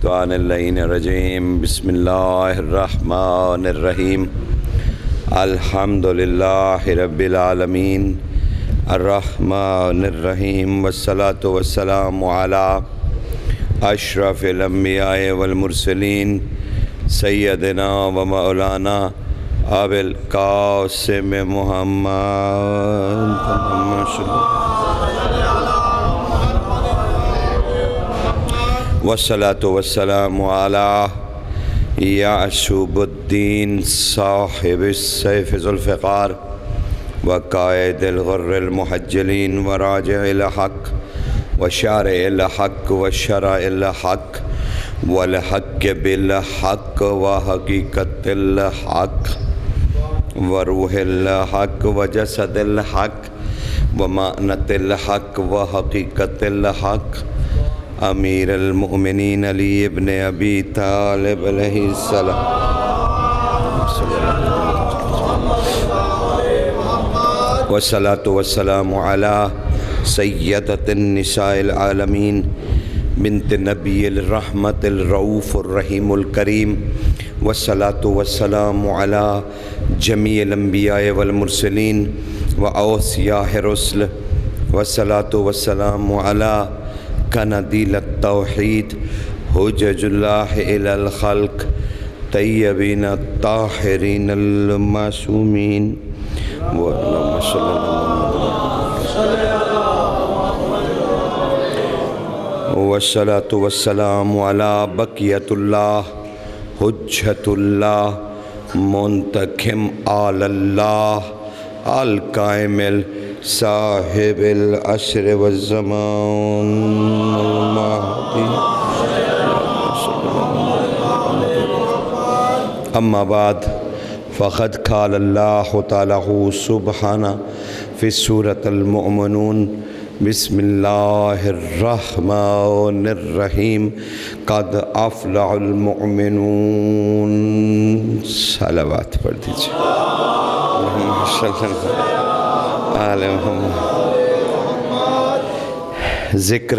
الشیطان اللعین الرجیم بسم اللہ الرحمن الرحیم الحمدللہ رب العالمین الرحمن الرحیم والصلاة والسلام علی اشرف الانبیاء والمرسلین سیدنا و مولانا ابی القاسم محمد والصلاة والسلام علی یعشوب الدین صاحب السیف ذو الفقار وقائد الغر المحجلین وراجع الحق وشارع الحق وشرع الحق والحق بالحق وحقیقت الحق وروح الحق وجسد الحق ومعنت الحق وحقیقت الحق امیر المؤمنین علی ابن ابی طالب علیہ السلام والصلاة والسلام علی سیدۃ النساء العالمین بنت نبی الرحمت الرؤوف الرحیم الکریم والصلاة والسلام علی جمیع الانبیاء والمرسلین واوصیاء الرسل والصلاة والسلام علی کندیل التوحید حجج اللہ الی الخلق طیبین الطاہرین المعصومین اللہم صلی والصلاة والسلام علی بقیت اللہ حجت اللہ منتقم آل اللہ القائم صاحب العصر والزمان المہدی اما بعد فقد قال اللہ تعالی سبحانہ فی سورة المؤمنون بسم اللہ الرحمن الرحیم قد افلح المؤمنون صلوات پڑھ دیجئے اللہم صلی اللہ علیہ محمد ذکر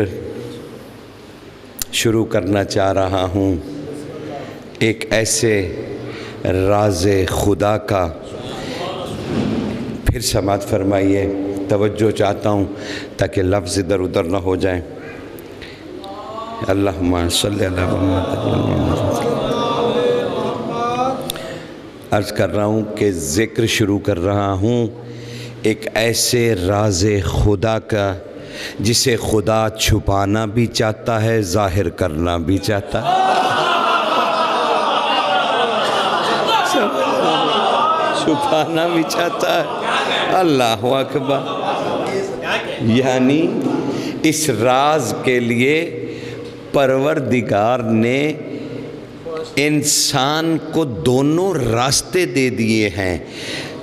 شروع کرنا چاہ رہا ہوں ایک ایسے راز خدا کا، پھر سماعت فرمائیے، توجہ چاہتا ہوں تاکہ لفظ ادھر ادھر نہ ہو جائیں۔ اللہم صلی اللہ محمد۔ عرض کر رہا ہوں کہ ذکر شروع کر رہا ہوں ایک ایسے راز خدا کا جسے خدا چھپانا بھی چاہتا ہے، ظاہر کرنا بھی چاہتا ہے۔ چھپانا بھی چاہتا ہے، اللہ اکبر۔ یعنی اس راز کے لیے پروردگار نے انسان کو دونوں راستے دے دیے ہیں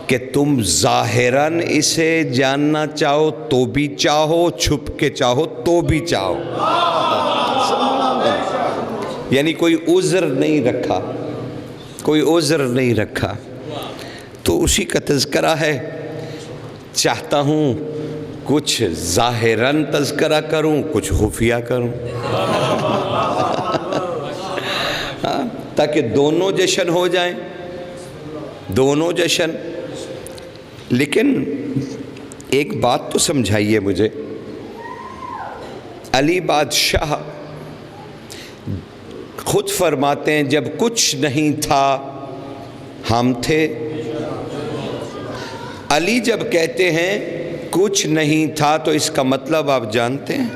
کہ تم ظاہراً اسے جاننا چاہو تو بھی چاہو، چھپ کے چاہو تو بھی چاہو، یعنی کوئی عذر نہیں رکھا، کوئی عذر نہیں رکھا۔ تو اسی کا تذکرہ ہے، چاہتا ہوں کچھ ظاہراً تذکرہ کروں، کچھ خفیہ کروں، تاکہ دونوں جشن ہو جائیں، دونوں جشن۔ لیکن ایک بات تو سمجھائیے مجھے، علی بادشاہ خود فرماتے ہیں جب کچھ نہیں تھا ہم تھے۔ علی جب کہتے ہیں کچھ نہیں تھا تو اس کا مطلب آپ جانتے ہیں؟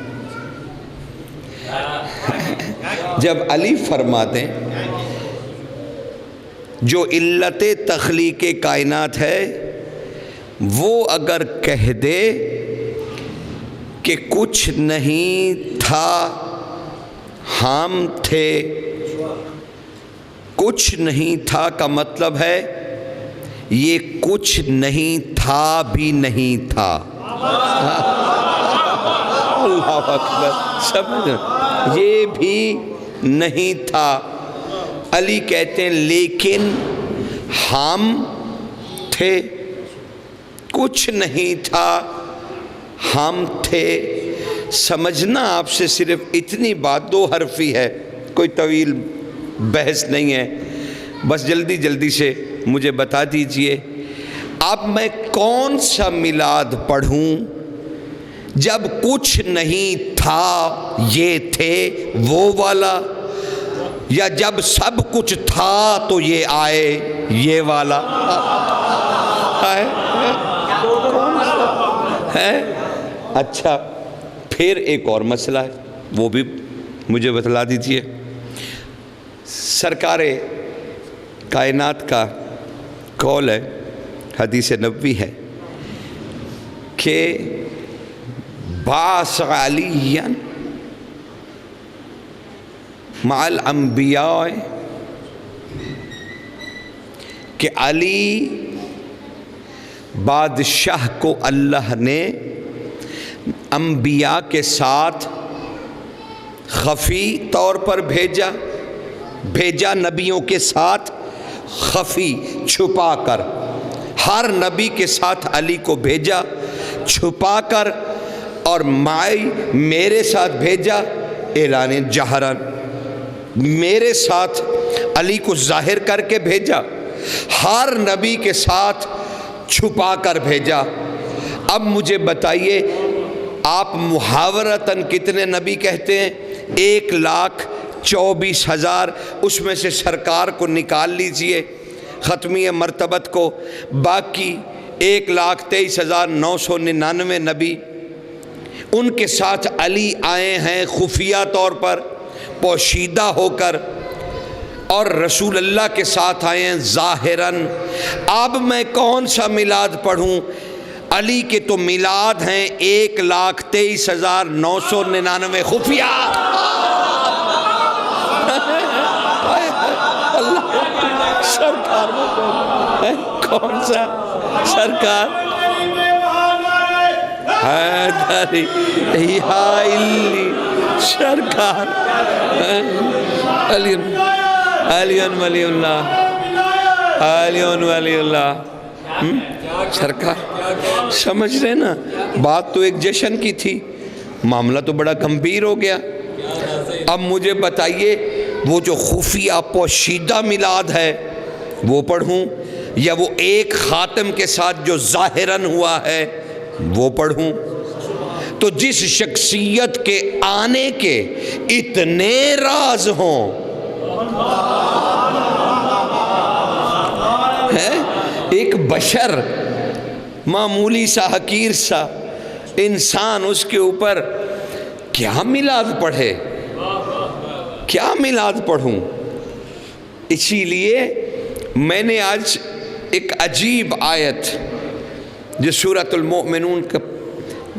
جب علی فرماتے ہیں جو علت تخلیق کائنات ہے وہ اگر کہہ دے کہ کچھ نہیں تھا ہم تھے، کچھ نہیں تھا کا مطلب ہے یہ کچھ نہیں تھا بھی نہیں تھا۔ اللہ اکبر، سمجھ، یہ بھی نہیں تھا۔ علی کہتے ہیں لیکن ہم تھے، کچھ نہیں تھا ہم تھے۔ سمجھنا آپ سے صرف اتنی بات، دو حرفی ہے، کوئی طویل بحث نہیں ہے، بس جلدی جلدی سے مجھے بتا دیجئے اب میں کون سا میلاد پڑھوں؟ جب کچھ نہیں تھا یہ تھے وہ والا، یا جب سب کچھ تھا تو یہ آئے یہ والا؟ ہے اچھا، پھر ایک اور مسئلہ ہے، وہ بھی مجھے بتلا دیجئے۔ سرکار کائنات کا قول ہے، حدیث نبوی ہے کہ بعث علیًا مع الانبیاء، کہ علی بادشاہ کو اللہ نے انبیاء کے ساتھ خفی طور پر بھیجا نبیوں کے ساتھ خفی چھپا کر، ہر نبی کے ساتھ علی کو بھیجا چھپا کر، اور میرے ساتھ بھیجا اعلان جہرن، میرے ساتھ علی کو ظاہر کر کے بھیجا، ہر نبی کے ساتھ چھپا کر بھیجا۔ اب مجھے بتائیے آپ محاورتاً کتنے نبی کہتے ہیں؟ 1,24,000، اس میں سے سرکار کو نکال لیجئے ختمی مرتبت کو، باقی 1,23,999 نبی، ان کے ساتھ علی آئے ہیں خفیہ طور پر پوشیدہ ہو کر، اور رسول اللہ کے ساتھ آئے ہیں ظاہراً۔ اب میں کون سا میلاد پڑھوں؟ علی کے تو میلاد ہیں 1,23,999 خفیہ۔ سرکار کون سا؟ سرکار حیدری سرکار علی ولی اللہ، علی ولی اللہ۔ سرکار سمجھ رہے نا، بات تو ایک جشن کی تھی، معاملہ تو بڑا گمبھیر ہو گیا۔ اب مجھے بتائیے وہ جو خفیہ پوشیدہ میلاد ہے وہ پڑھوں، یا وہ ایک خاتم کے ساتھ جو ظاہراً ہوا ہے وہ پڑھوں؟ تو جس شخصیت کے آنے کے اتنے راز ہوں، ایک بشر معمولی سا حقیر سا انسان، اس کے اوپر کیا میلاد پڑھے؟ کیا میلاد پڑھوں؟ اسی لیے میں نے آج ایک عجیب آیت جو سورۃ المؤمنون کا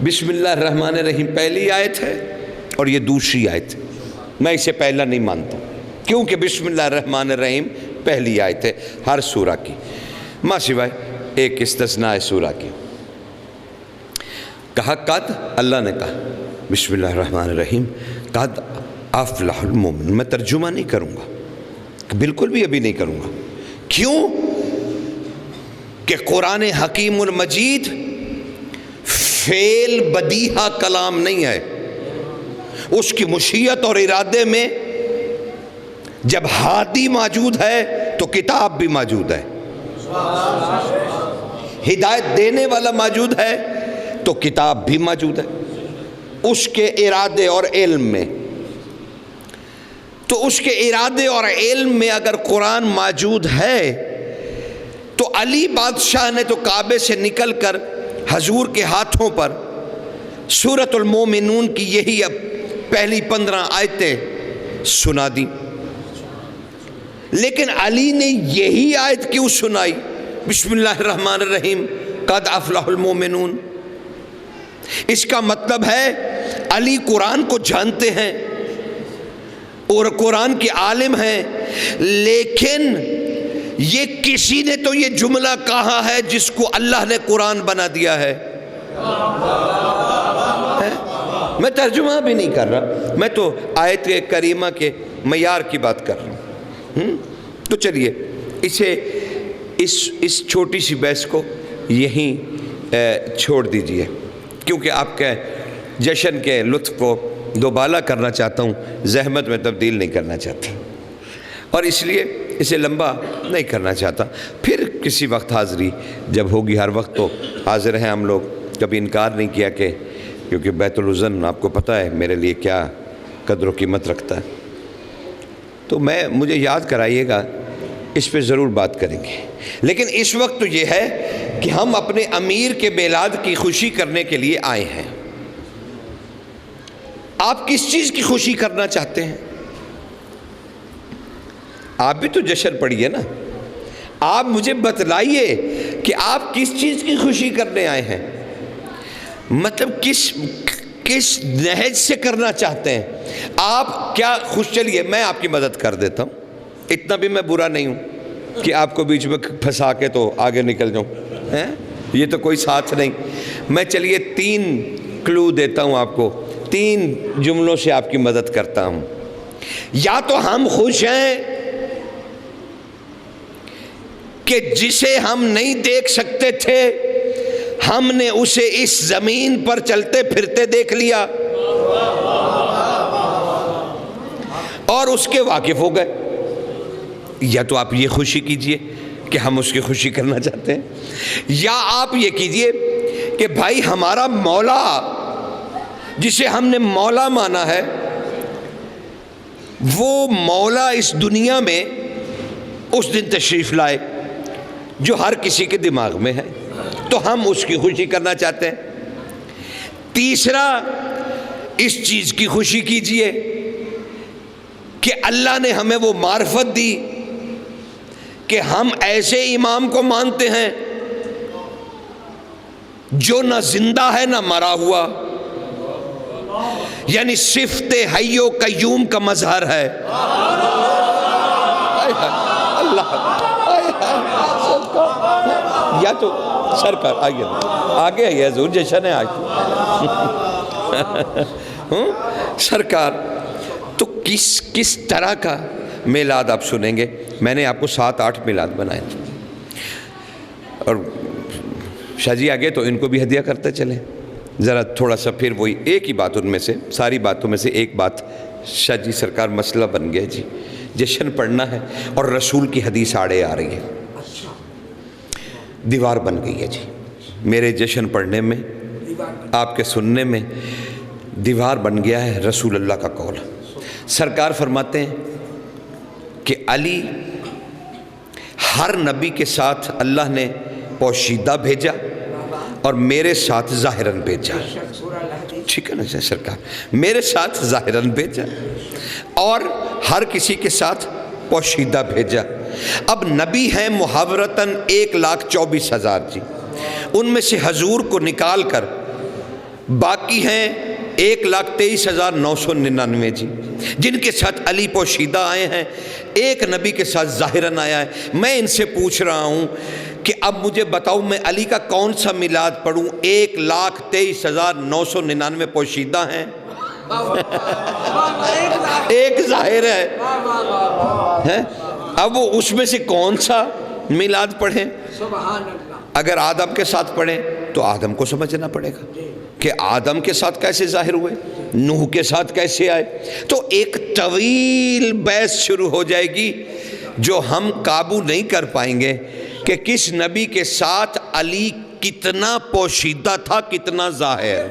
بسم اللہ الرحمن الرحیم پہلی آیت ہے اور یہ دوسری آیت، میں اسے پہلا نہیں مانتا، کیونکہ بسم اللہ الرحمن الرحیم پہلی آیت ہے ہر سورہ کی، ماں سوائے ایک استثناء ہے سورہ کی۔ کہا قد، اللہ نے کہا بسم اللہ الرحمن الرحیم قد افلح المؤمن، میں ترجمہ نہیں کروں گا، بالکل بھی ابھی نہیں کروں گا۔ کیوں؟ کہ قرآن حکیم المجید فعل بدیہہ کلام نہیں ہے، اس کی مشیت اور ارادے میں جب ہادی موجود ہے تو کتاب بھی موجود ہے، ہدایت دینے والا موجود ہے تو کتاب بھی موجود ہے، اس کے ارادے اور علم میں۔ تو اس کے ارادے اور علم میں اگر قرآن موجود ہے تو علی بادشاہ نے تو کعبے سے نکل کر حضور کے ہاتھوں پر سورۃ المومنون کی یہی اب پہلی 15 آیتیں سنا دی، لیکن علی نے یہی آیت کیوں سنائی؟ بسم اللہ الرحمن الرحیم قد افلح المومنون۔ اس کا مطلب ہے علی قرآن کو جانتے ہیں اور قرآن کے عالم ہیں، لیکن یہ کسی نے تو یہ جملہ کہا ہے جس کو اللہ نے قرآن بنا دیا ہے۔ میں ترجمہ بھی نہیں کر رہا، میں تو آیت کریمہ کے معیار کی بات کر رہا ہوں۔ تو چلیے اسے اس چھوٹی سی بحث کو یہیں چھوڑ دیجئے، کیونکہ آپ کے جشن کے لطف کو دوبالا کرنا چاہتا ہوں، زحمت میں تبدیل نہیں کرنا چاہتا، اور اس لیے اسے لمبا نہیں کرنا چاہتا۔ پھر کسی وقت حاضری جب ہوگی، ہر وقت تو حاضر ہیں ہم لوگ، کبھی انکار نہیں کیا کہ کیونکہ بیت العزن آپ کو پتہ ہے میرے لیے کیا قدر و قیمت رکھتا ہے، تو مجھے یاد کرائیے گا، اس پہ ضرور بات کریں گے۔ لیکن اس وقت تو یہ ہے کہ ہم اپنے امیر کے میلاد کی خوشی کرنے کے لیے آئے ہیں۔ آپ کس چیز کی خوشی کرنا چاہتے ہیں؟ آپ بھی تو جشن پڑھیے نا، آپ مجھے بتلائیے کہ آپ کس چیز کی خوشی کرنے آئے ہیں، مطلب کس نہج سے کرنا چاہتے ہیں آپ، کیا خوش؟ چلیے میں آپ کی مدد کر دیتا ہوں، اتنا بھی میں برا نہیں ہوں کہ آپ کو بیچ میں پھنسا کے تو آگے نکل جاؤں، یہ تو کوئی ساتھ نہیں۔ میں چلیے 3 کلو دیتا ہوں آپ کو، 3 جملوں سے آپ کی مدد کرتا ہوں۔ یا تو ہم خوش ہیں کہ جسے ہم نہیں دیکھ سکتے تھے ہم نے اسے اس زمین پر چلتے پھرتے دیکھ لیا اور اس کے واقف ہو گئے، یا تو آپ یہ خوشی کیجئے کہ ہم اس کی خوشی کرنا چاہتے ہیں، یا آپ یہ کیجئے کہ بھائی ہمارا مولا جسے ہم نے مولا مانا ہے، وہ مولا اس دنیا میں اس دن تشریف لائے جو ہر کسی کے دماغ میں ہے، تو ہم اس کی خوشی کرنا چاہتے ہیں۔ تیسرا، اس چیز کی خوشی کیجئے کہ اللہ نے ہمیں وہ معرفت دی کہ ہم ایسے امام کو مانتے ہیں جو نہ زندہ ہے نہ مرا ہوا، یعنی صفت حی و قیوم کا مظہر ہے۔ اللہ، یا تو سرکار آگے آئیے، حضور جشن ہے آج تو سرکار، تو کس طرح کا میلاد آپ سنیں گے؟ میں نے آپ کو 7-8 میلاد بنائے تھے، اور شاہ جی آگے تو ان کو بھی ہدیہ کرتے چلیں ذرا تھوڑا سا، پھر وہی ایک ہی بات، ان میں سے ساری باتوں میں سے ایک بات، شاہ جی سرکار مسئلہ بن گیا جی، جشن پڑھنا ہے اور رسول کی حدیث آڑے آ رہی ہے، دیوار بن گئی ہے جی میرے جشن پڑھنے میں، آپ کے سننے میں دیوار بن گیا ہے رسول اللہ کا قول۔ سرکار فرماتے ہیں کہ علی ہر نبی کے ساتھ اللہ نے پوشیدہ بھیجا اور میرے ساتھ ظاہراً بھیجا، ٹھیک ہے نا سرکار، میرے ساتھ ظاہراً بھیجا اور ہر کسی کے ساتھ پوشیدہ بھیجا۔ اب نبی ہیں محاورتاً 1,24,000 جی، ان میں سے حضور کو نکال کر باقی ہیں 1,23,999 جی، جن کے ساتھ علی پوشیدہ آئے ہیں، ایک نبی کے ساتھ ظاہراً آیا ہے۔ میں ان سے پوچھ رہا ہوں کہ اب مجھے بتاؤ میں علی کا کون سا میلاد پڑھوں؟ 1,23,999 پوشیدہ ہیں، ایک ظاہر ہے، اب وہ اس میں سے کون سا میلاد پڑھیں؟ اگر آدم کے ساتھ پڑھیں تو آدم کو سمجھنا پڑے گا کہ آدم کے ساتھ کیسے ظاہر ہوئے، نوح کے ساتھ کیسے آئے، تو ایک طویل بحث شروع ہو جائے گی جو ہم قابو نہیں کر پائیں گے کہ کس نبی کے ساتھ علی کتنا پوشیدہ تھا، کتنا ظاہر۔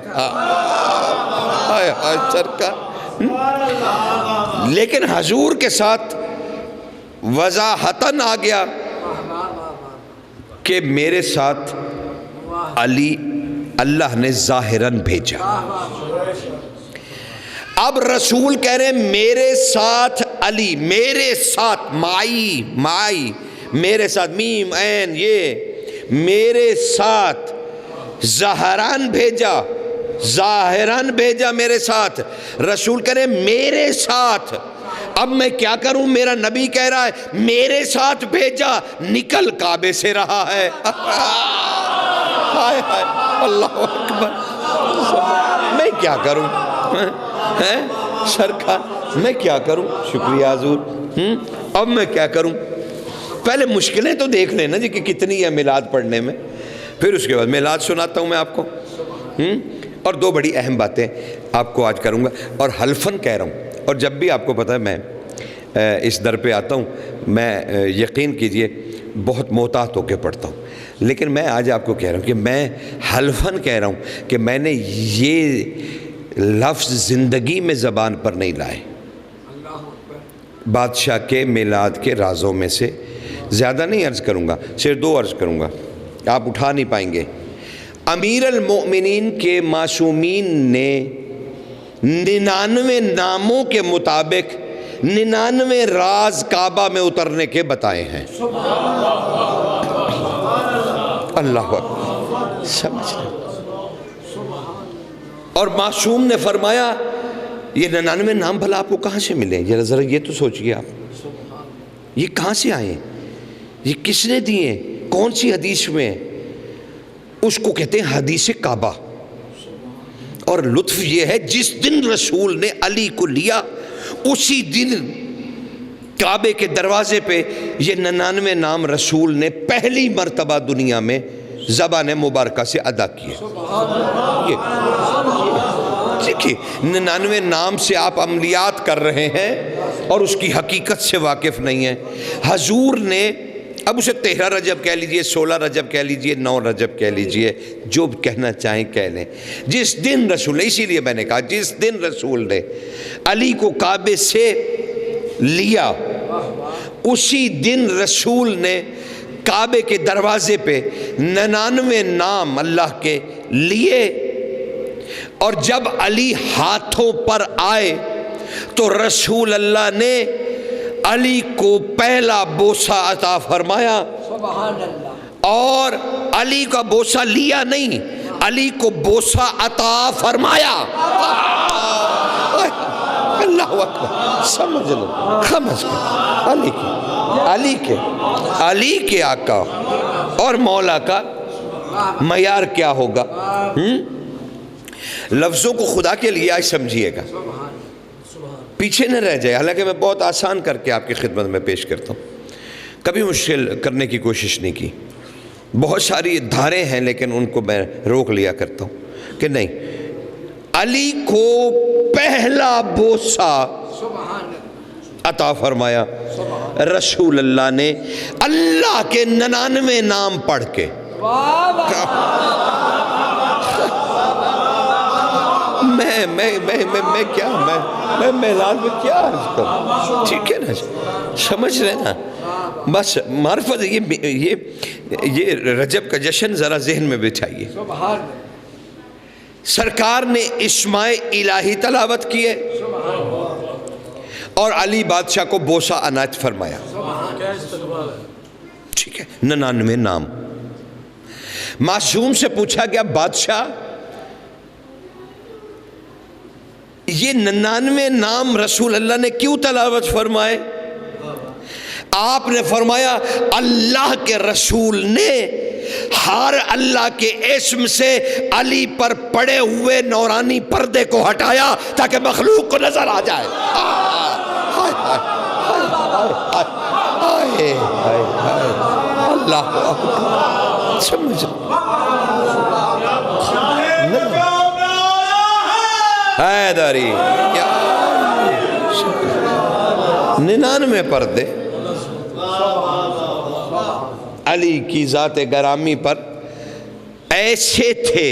لیکن حضور کے ساتھ وضاحتاً آ گیا کہ میرے ساتھ علی اللہ نے ظاہراً بھیجا۔ اب رسول کہہ رہے ہیں میرے ساتھ علی، میرے ساتھ مائی میرے ساتھ، میم عین یہ، میرے ساتھ ظاہراً بھیجا میرے ساتھ۔ رسول کہہ رہے ہیں میرے ساتھ، اب میں کیا کروں؟ میرا نبی کہہ رہا ہے میرے ساتھ بھیجا، نکل کعبے سے رہا ہے۔ ہائے ہائے اللہ اکبر، میں کیا کروں سرکار، میں کیا کروں؟ شکریہ حضور، اب میں کیا کروں؟ پہلے مشکلیں تو دیکھ لینا جی کہ کتنی ہے میلاد پڑھنے میں، پھر اس کے بعد میلاد سناتا ہوں میں آپ کو۔ اور دو بڑی اہم باتیں آپ کو آج کروں گا، اور حلفاً کہہ رہا ہوں، اور جب بھی آپ کو پتہ ہے میں اس در پہ آتا ہوں میں یقین کیجئے بہت محتاط ہو کے پڑھتا ہوں، لیکن میں آج آپ کو کہہ رہا ہوں کہ میں حلفاً کہہ رہا ہوں کہ میں نے یہ لفظ زندگی میں زبان پر نہیں لائے۔ بادشاہ کے میلاد کے رازوں میں سے زیادہ نہیں عرض کروں گا، صرف دو عرض کروں گا، آپ اٹھا نہیں پائیں گے۔ امیر المؤمنین کے معصومین نے 99 ناموں کے مطابق 99 راز کعبہ میں اترنے کے بتائے ہیں۔ اللہ اکبر، سمجھ رہے؟ اور معصوم نے فرمایا یہ 99 نام بھلا آپ کو کہاں سے ملے؟ ذرا یہ تو سوچئے آپ، یہ کہاں سے آئے؟ یہ کس نے دیے؟ کون سی حدیث میں؟ اس کو کہتے ہیں حدیث کعبہ۔ اور لطف یہ ہے جس دن رسول نے علی کو لیا اسی دن کعبے کے دروازے پہ یہ 99 نام رسول نے پہلی مرتبہ دنیا میں زبان مبارکہ سے ادا کیے۔ دیکھیے 99 نام سے آپ عملیات کر رہے ہیں اور اس کی حقیقت سے واقف نہیں ہیں۔ حضور نے اب اسے 13 رجب کہہ لیجئے، 16 رجب کہہ لیجئے، 9 رجب کہہ لیجئے، جو کہنا چاہیں کہہ لیں۔ جس دن رسول نے، اسی لیے میں نے کہا جس دن رسول نے علی کو کعبے سے لیا اسی دن رسول نے کعبے کے دروازے پہ 99 نام اللہ کے لیے، اور جب علی ہاتھوں پر آئے تو رسول اللہ نے علی کو پہلا بوسہ عطا فرمایا، اور علی کا بوسہ لیا نہیں، علی کو بوسہ عطا فرمایا۔ اللہ اکبر، سمجھ لو، خمس علی کے آقا اور مولا کا معیار کیا ہوگا؟ لفظوں کو خدا کے لیے آج سمجھیے گا، پیچھے نہ رہ جائے۔ حالانکہ میں بہت آسان کر کے آپ کی خدمت میں پیش کرتا ہوں، کبھی مشکل کرنے کی کوشش نہیں کی۔ بہت ساری دھاریں ہیں لیکن ان کو میں روک لیا کرتا ہوں کہ نہیں، علی کو پہلا بوسہ عطا فرمایا رسول اللہ نے اللہ کے 99 نام پڑھ کے۔ میں میلاد میں کیا عرض کروں؟ ٹھیک ہے نا، سمجھ رہے نا؟ بس معرفت یہ رجب کا جشن ذرا ذہن میں بٹھائیے۔ سرکار نے اسماء الہی تلاوت کیے اور علی بادشاہ کو بوسہ عنایت فرمایا۔ ٹھیک ہے، 99 نام۔ معصوم سے پوچھا گیا بادشاہ یہ 99 نام رسول اللہ نے کیوں تلاوت فرمائے؟ آپ نے فرمایا اللہ کے رسول نے ہر اللہ کے اسم سے علی پر پڑے ہوئے نورانی پردے کو ہٹایا تاکہ مخلوق کو نظر آ جائے۔ اللہ سمجھ حیدری 99 پردے علی کی ذات گرامی پر ایسے تھے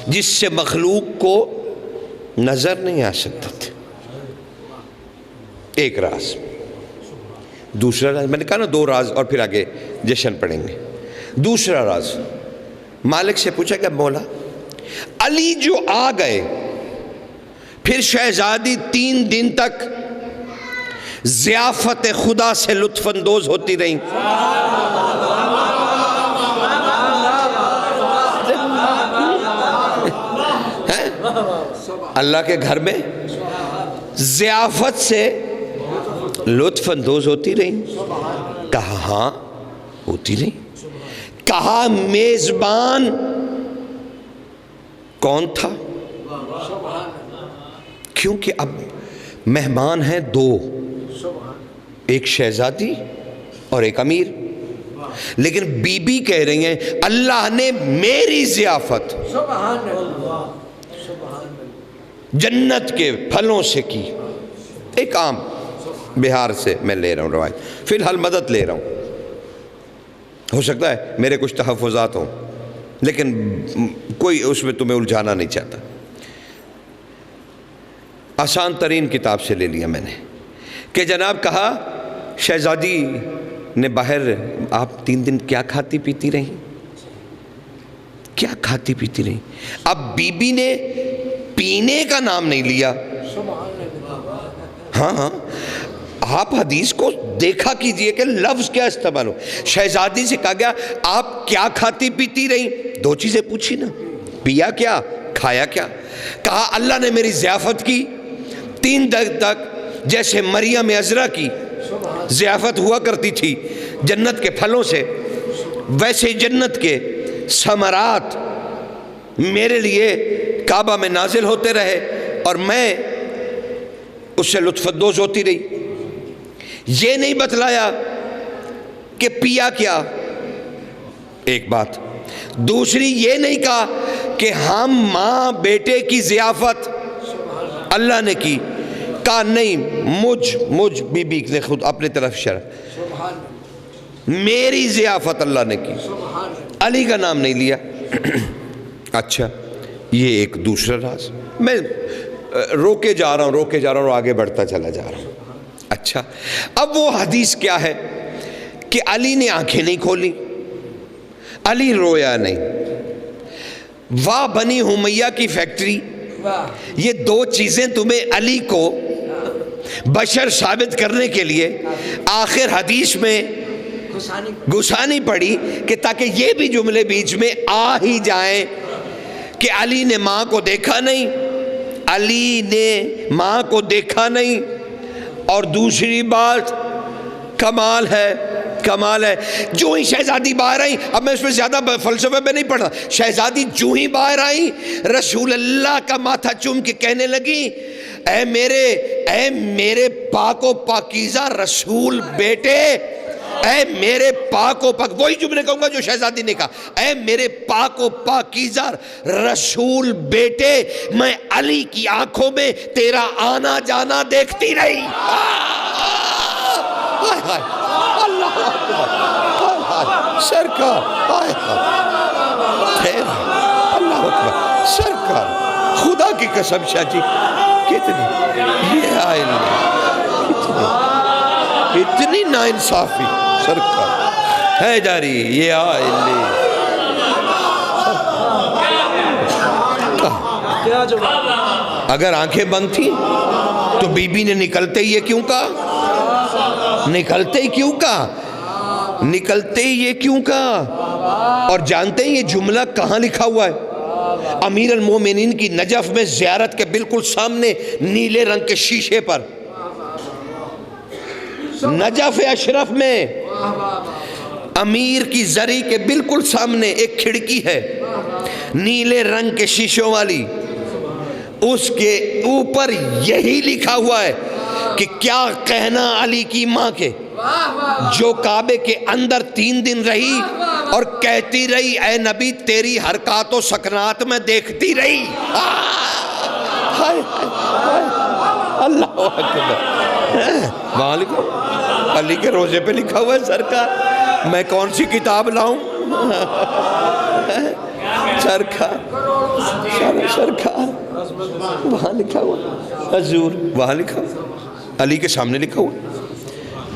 جس سے مخلوق کو نظر نہیں آ سکتا تھا۔ ایک راز۔ دوسرا راز میں نے کہا نا 2 راز اور پھر آگے جشن پڑھیں گے۔ دوسرا راز، مالک سے پوچھا کہ مولا علی جو آ گئے پھر شہزادی 3 دن تک ضیافت خدا سے لطف اندوز ہوتی رہیں، اللہ کے گھر میں ضیافت سے لطف اندوز ہوتی رہیں؟ کہا ہاں ہوتی رہیں۔ کہا میزبان کون تھا؟ کیونکہ اب مہمان ہیں 2، ایک شہزادی اور ایک امیر۔ لیکن بی بی کہہ رہی ہیں اللہ نے میری ضیافت جنت کے پھلوں سے کی. ایک عام بہار سے میں لے رہا ہوں روایت، فی الحال مدد لے رہا ہوں، ہو سکتا ہے میرے کچھ تحفظات ہوں لیکن کوئی اس میں تمہیں الجھانا نہیں چاہتا. آسان ترین کتاب سے لے لیا میں نے کہ جناب کہا شہزادی نے باہر آپ 3 دن کیا کھاتی پیتی رہیں؟ کیا کھاتی پیتی رہیں؟ اب بی بی نے پینے کا نام نہیں لیا. ہاں آپ حدیث کو دیکھا کیجئے کہ لفظ کیا استعمال ہو. شہزادی سے کہا گیا آپ کیا کھاتی پیتی رہیں؟ 2 چیزیں پوچھی نا، پیا کیا، کھایا کیا. کہا اللہ نے میری ضیافت کی 3 دن تک، جیسے مریم عذرا کی ضیافت ہوا کرتی تھی جنت کے پھلوں سے، ویسے جنت کے ثمرات میرے لیے کعبہ میں نازل ہوتے رہے اور میں اس سے لطف اندوز ہوتی رہی. یہ نہیں بتلایا کہ پیا کیا، ایک بات. دوسری یہ نہیں کہا کہ ہم ماں بیٹے کی ضیافت اللہ نے کی. کہا نہیں، مجھ بی بی نے خود اپنے طرف شرح، میری ضیافت اللہ نے کی، علی کا نام نہیں لیا. اچھا یہ ایک دوسرا راز. میں روکے جا رہا ہوں اور آگے بڑھتا چلا جا رہا ہوں. اچھا اب وہ حدیث کیا ہے کہ علی نے آنکھیں نہیں کھولی، علی رویا نہیں. واہ بنی امیہ کی فیکٹری، یہ 2 چیزیں تمہیں علی کو بشر ثابت کرنے کے لیے آخر حدیث میں گھسانی پڑی کہ تاکہ یہ بھی جملے بیچ میں آ ہی جائیں کہ علی نے ماں کو دیکھا نہیں، علی نے ماں کو دیکھا نہیں. اور دوسری بات کمال ہے، جو ہی شہزادی باہر آئی، اب میں اس میں زیادہ فلسفے میں نہیں پڑھا، شہزادی جو ہی باہر آئی رسول اللہ کا ماتھا چوم کے کہنے لگی اے میرے پاک و پاکیزہ رسول بیٹے، اے میرے پاک و پاک، وہی جملے کہوں گا جو شہزادی نے کہا، اے میرے پاک و پاکیزہ رسول بیٹے، میں علی کی آنکھوں میں تیرا آنا جانا دیکھتی رہی. اللہ اکبر، سرکار، اللہ اکبر، سرکار، خدا کی قسم شاہ جی کتنی یہ آئے اتنی ناانصافی سرکار ہے جاری. یہ آئے اگر آنکھیں بند تھیں تو بی بی نے نکلتے ہی یہ کیوں کہا؟ نکلتے ہی یہ کیوں کہا؟ اور جانتے ہیں یہ جملہ کہاں لکھا ہوا ہے؟ امیر المومنین کی نجف میں زیارت کے بالکل سامنے نیلے رنگ کے شیشے پر، نجف اشرف میں امیر کی زری کے بالکل سامنے ایک کھڑکی ہے نیلے رنگ کے شیشوں والی، اس کے اوپر یہی لکھا ہوا ہے کہ کیا کہنا علی کی ماں کے جو کعبے کے اندر 3 دن رہی اور کہتی رہی اے نبی تیری حرکات و سکنات میں دیکھتی رہی. اللہ اکبر. وہاں لکھو علی کے روزے پہ لکھا ہوا ہے سرکار، میں کون سی کتاب لاؤں؟ سرکار وہاں لکھا ہوا، حضور وہاں لکھا ہوا، علی کے سامنے لکھا ہوا.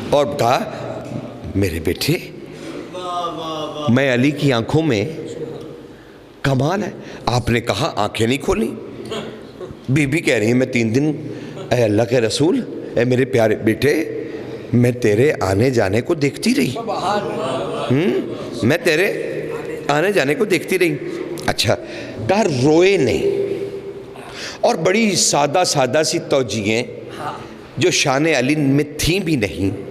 اور کہا میرے بیٹے میں علی کی آنکھوں میں، کمال ہے. آپ نے کہا آنکھیں نہیں کھولی. بی بی کہہ رہی ہیں میں 3 دن اے اللہ کے رسول، اے میرے پیارے بیٹے میں تیرے آنے جانے کو دیکھتی رہی، میں تیرے آنے جانے کو دیکھتی رہی. اچھا کہا روئے نہیں. اور بڑی سادہ سی توجیہیں جو شان علی میں تھیں بھی نہیں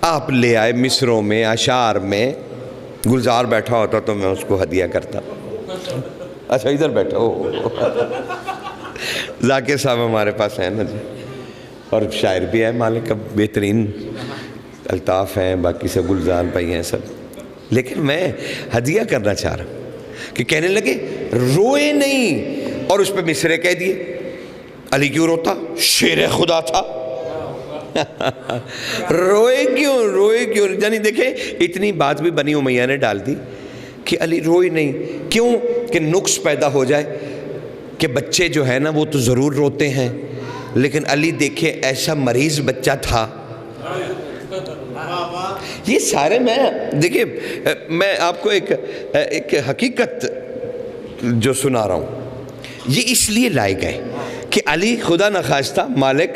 آپ لے آئے مصروں میں، اشعار میں. گلزار بیٹھا ہوتا تو میں اس کو ہدیہ کرتا. اچھا ادھر بیٹھا ہو ذاکر صاحب ہمارے پاس ہیں نا جی، اور شاعر بھی ہے مالک کا بہترین، الطاف ہیں، باقی سب گلزار بھائی ہیں سب. لیکن میں ہدیہ کرنا چاہ رہا ہوں کہ کہنے لگے روئے نہیں، اور اس پہ مصرے کہہ دیے۔ علی کیوں روتا؟ شیر خدا تھا۔ روئے کیوں؟ یعنی دیکھیں اتنی بات بھی بنی امیہ نے ڈال دی کہ علی روئے نہیں، کیوں کہ نقص پیدا ہو جائے کہ بچے جو ہے نا وہ تو ضرور روتے ہیں، لیکن علی دیکھے ایسا مریض بچہ تھا۔ یہ سارے دیکھیں میں آپ کو ایک حقیقت جو سنا رہا ہوں، یہ اس لیے لائے گئے کہ علی خدا نخواستہ مالک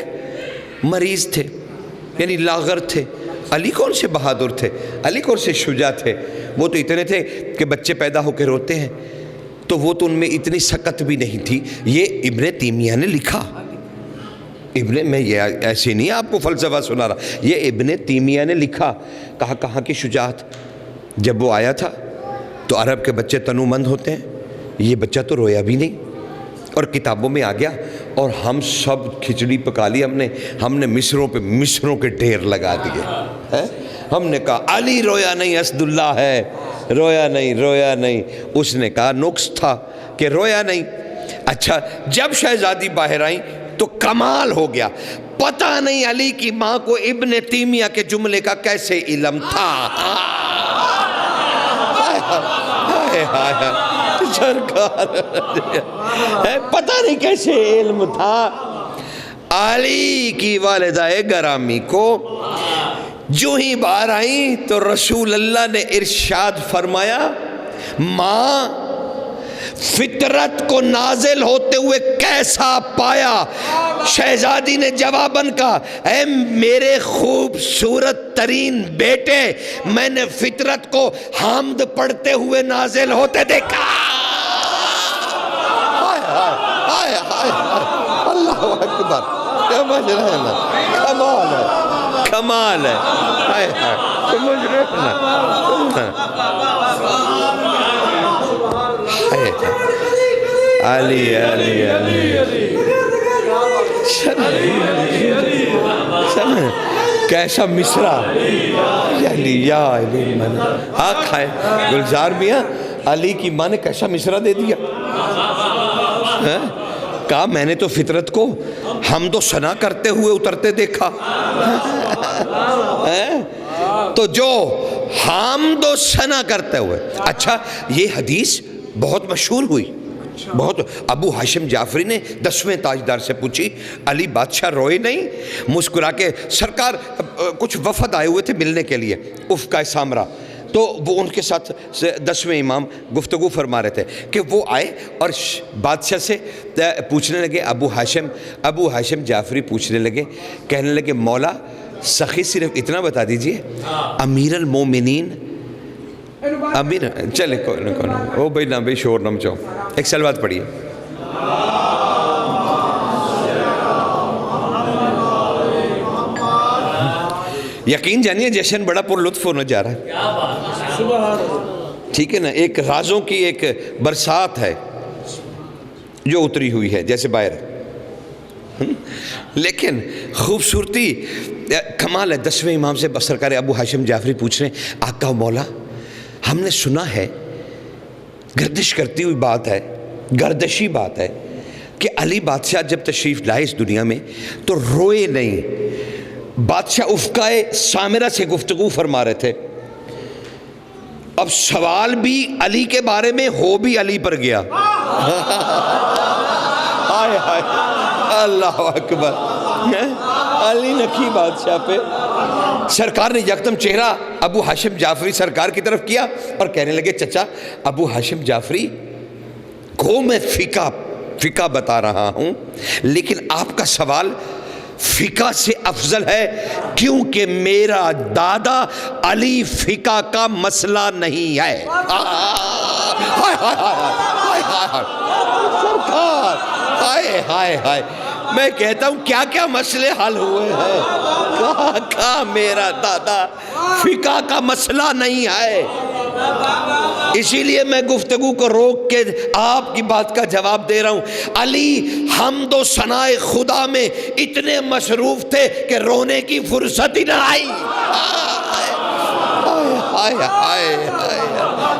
مریض تھے، یعنی لاغر تھے۔ علی کون سے بہادر تھے، علی کون سے شجاع تھے؟ وہ تو اتنے تھے کہ بچے پیدا ہو کے روتے ہیں، تو وہ تو ان میں اتنی سکت بھی نہیں تھی۔ یہ ابن تیمیہ نے لکھا، میں یہ ایسے نہیں آپ کو فلسفہ سنا رہا، یہ ابن تیمیہ نے لکھا۔ کہاں کی شجاعت؟ جب وہ آیا تھا تو عرب کے بچے تنو مند ہوتے ہیں، یہ بچہ تو رویا بھی نہیں، اور کتابوں میں آ گیا، اور ہم سب کھچڑی پکا لی ہم نے مصروں پہ مصروں کے ڈھیر لگا دیے۔ ہم نے کہا علی رویا نہیں، اسد اللہ ہے، رویا نہیں۔ اس نے کہا نقص تھا کہ رویا نہیں۔ اچھا جب شہزادی باہر آئیں تو کمال ہو گیا، پتہ نہیں علی کی ماں کو ابن تیمیہ کے جملے کا کیسے علم تھا۔ سرکار پتہ نہیں کیسے علم تھا۔ علی کی والدہ گرامی کو جو ہی باہر آئیں تو رسول اللہ نے ارشاد فرمایا، ماں فطرت کو نازل ہوتے ہوئے کیسا پایا؟ شہزادی نے جواباً کہا، اے میرے خوبصورت ترین بیٹے، میں نے فطرت کو حمد پڑھتے ہوئے نازل ہوتے دیکھا۔ اللہ اکبر، کمال ہے، سمجھ رہے نا؟ علی کیسا مصرع، آنکھ ہے گلزار میاں، علی کی ماں نے کیسا مصرع دے دیا۔ کہا میں نے تو فطرت کو حمد و ثنا کرتے ہوئے اترتے دیکھا۔ تو جو حمد و ثنا کرتے ہوئے، اچھا یہ حدیث بہت مشہور ہوئی، بہت۔ ابو ہاشم جعفری نے 10ویں تاجدار سے پوچھی، علی بادشاہ روئے نہیں؟ مسکرا کے، سرکار کچھ وفد آئے ہوئے تھے ملنے کے لیے افقۂ سامرا، تو وہ ان کے ساتھ 10ویں امام گفتگو فرما رہے تھے کہ وہ آئے اور بادشاہ سے پوچھنے لگے، ابو ہاشم جعفری پوچھنے لگے، کہنے لگے مولا سخی صرف اتنا بتا دیجئے، امیر المومنین امیر، چلے کوئی نہ او بھائی نہ بھائی شور نہ مچاؤ، ایک سلوات پڑھیے۔ یقین جانیے جشن بڑا پر لطف ہونے جا رہا ہے، ٹھیک ہے نا؟ ایک رازوں کی ایک برسات ہے جو اتری ہوئی ہے جیسے باہر، لیکن خوبصورتی کمال ہے۔ 10ویں امام سے سرکار ابو ہاشم جعفری پوچھ رہے ہیں، آقا و مولا ہم نے سنا ہے، گردش کرتی ہوئی بات ہے، گردشی بات ہے کہ علی بادشاہ جب تشریف لائے اس دنیا میں تو روئے نہیں۔ بادشاہ افقائے سامرہ سے گفتگو فرما رہے تھے، اب سوال بھی علی کے بارے میں ہو بھی علی پر گیا۔ ہائے ہائے اللہ اکبر، علی نکھی بادشاہ پہ۔ سرکار نے یکدم چہرہ ابو ہاشم جعفری سرکار کی طرف کیا اور کہنے لگے، چچا ابو ہاشم جعفری کو میں فقہ بتا رہا ہوں، لیکن آپ کا سوال فقہ سے افضل ہے، کیونکہ میرا دادا علی فقہ کا مسئلہ نہیں ہے۔ سرکار ہائے ہائے ہائے، میں کہتا ہوں کیا کیا مسئلے حل ہوئے ہیں، کہا میرا دادا فقہ کا مسئلہ نہیں ہے۔ اسی لیے میں گفتگو کو روک کے آپ کی بات کا جواب دے رہا ہوں۔ علی حمد و ثناء خدا میں اتنے مصروف تھے کہ رونے کی فرصت ہی نہ آئی۔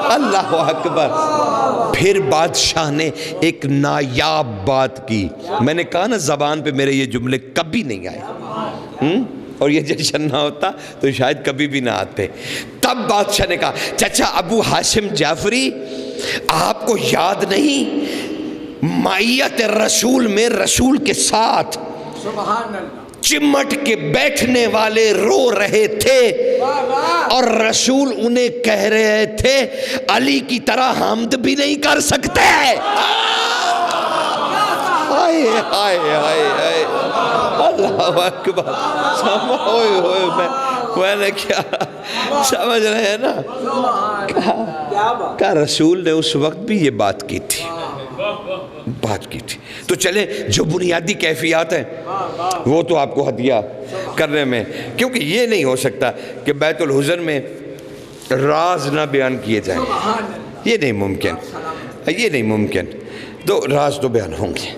اللہ اکبر. پھر بادشاہ نے ایک نایاب بات کی. میں نے کہا نا زبان پہ میرے یہ جملے کبھی نہیں آئے، اور یہ جشن نہ ہوتا تو شاید کبھی بھی نہ آتے. تب بادشاہ نے کہا چچا ابو ہاشم جعفری، آپ کو یاد نہیں معیت رسول میں رسول کے ساتھ چمٹ کے بیٹھنے والے رو رہے تھے اور رسول انہیں کہہ رہے تھے علی کی طرح حمد بھی نہیں کر سکتے. ہائے ہائے ہائے ہائے اللہ اکبر. میں نے کیا سمجھ رہے ہیں نا، کہا رسول نے اس وقت بھی یہ بات کی تھی. تو چلیں جو بنیادی کیفیات ہیں وہ تو آپ کو ہدیہ کرنے میں، کیونکہ یہ نہیں ہو سکتا کہ بیت الحزن میں راز نہ بیان کیے جائیں، یہ نہیں ممکن. تو راز تو بیان ہوں گے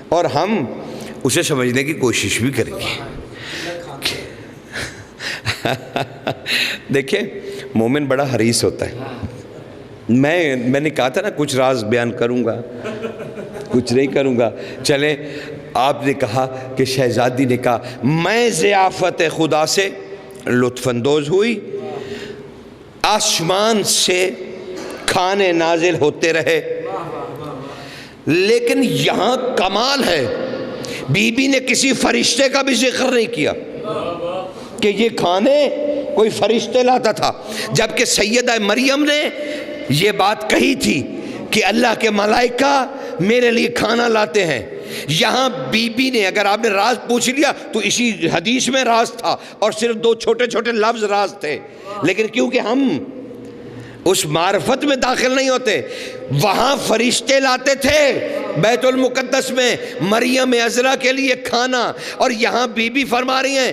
اور ہم اسے سمجھنے کی کوشش بھی کریں گے. دیکھیں مومن بڑا حریص ہوتا ہے. میں نے کہا تھا نا کچھ راز بیان کروں گا، کچھ نہیں کروں گا. چلیں آپ نے کہا کہ شہزادی نے کہا میں ضیافت خدا سے لطف اندوز ہوئی، آسمان سے کھانے نازل ہوتے رہے، لیکن یہاں کمال ہے بی بی نے کسی فرشتے کا بھی ذکر نہیں کیا کہ یہ کھانے کوئی فرشتے لاتا تھا، جبکہ سیدہ مریم نے یہ بات کہی تھی کہ اللہ کے ملائکہ میرے لیے کھانا لاتے ہیں. یہاں بی بی نے، اگر آپ نے راز پوچھ لیا تو اسی حدیث میں راز تھا اور صرف 2 چھوٹے چھوٹے لفظ راز تھے، لیکن کیونکہ ہم اس معرفت میں داخل نہیں ہوتے، وہاں فرشتے لاتے تھے بیت المقدس میں مریم عذرا کے لیے کھانا، اور یہاں بی بی فرما رہی ہیں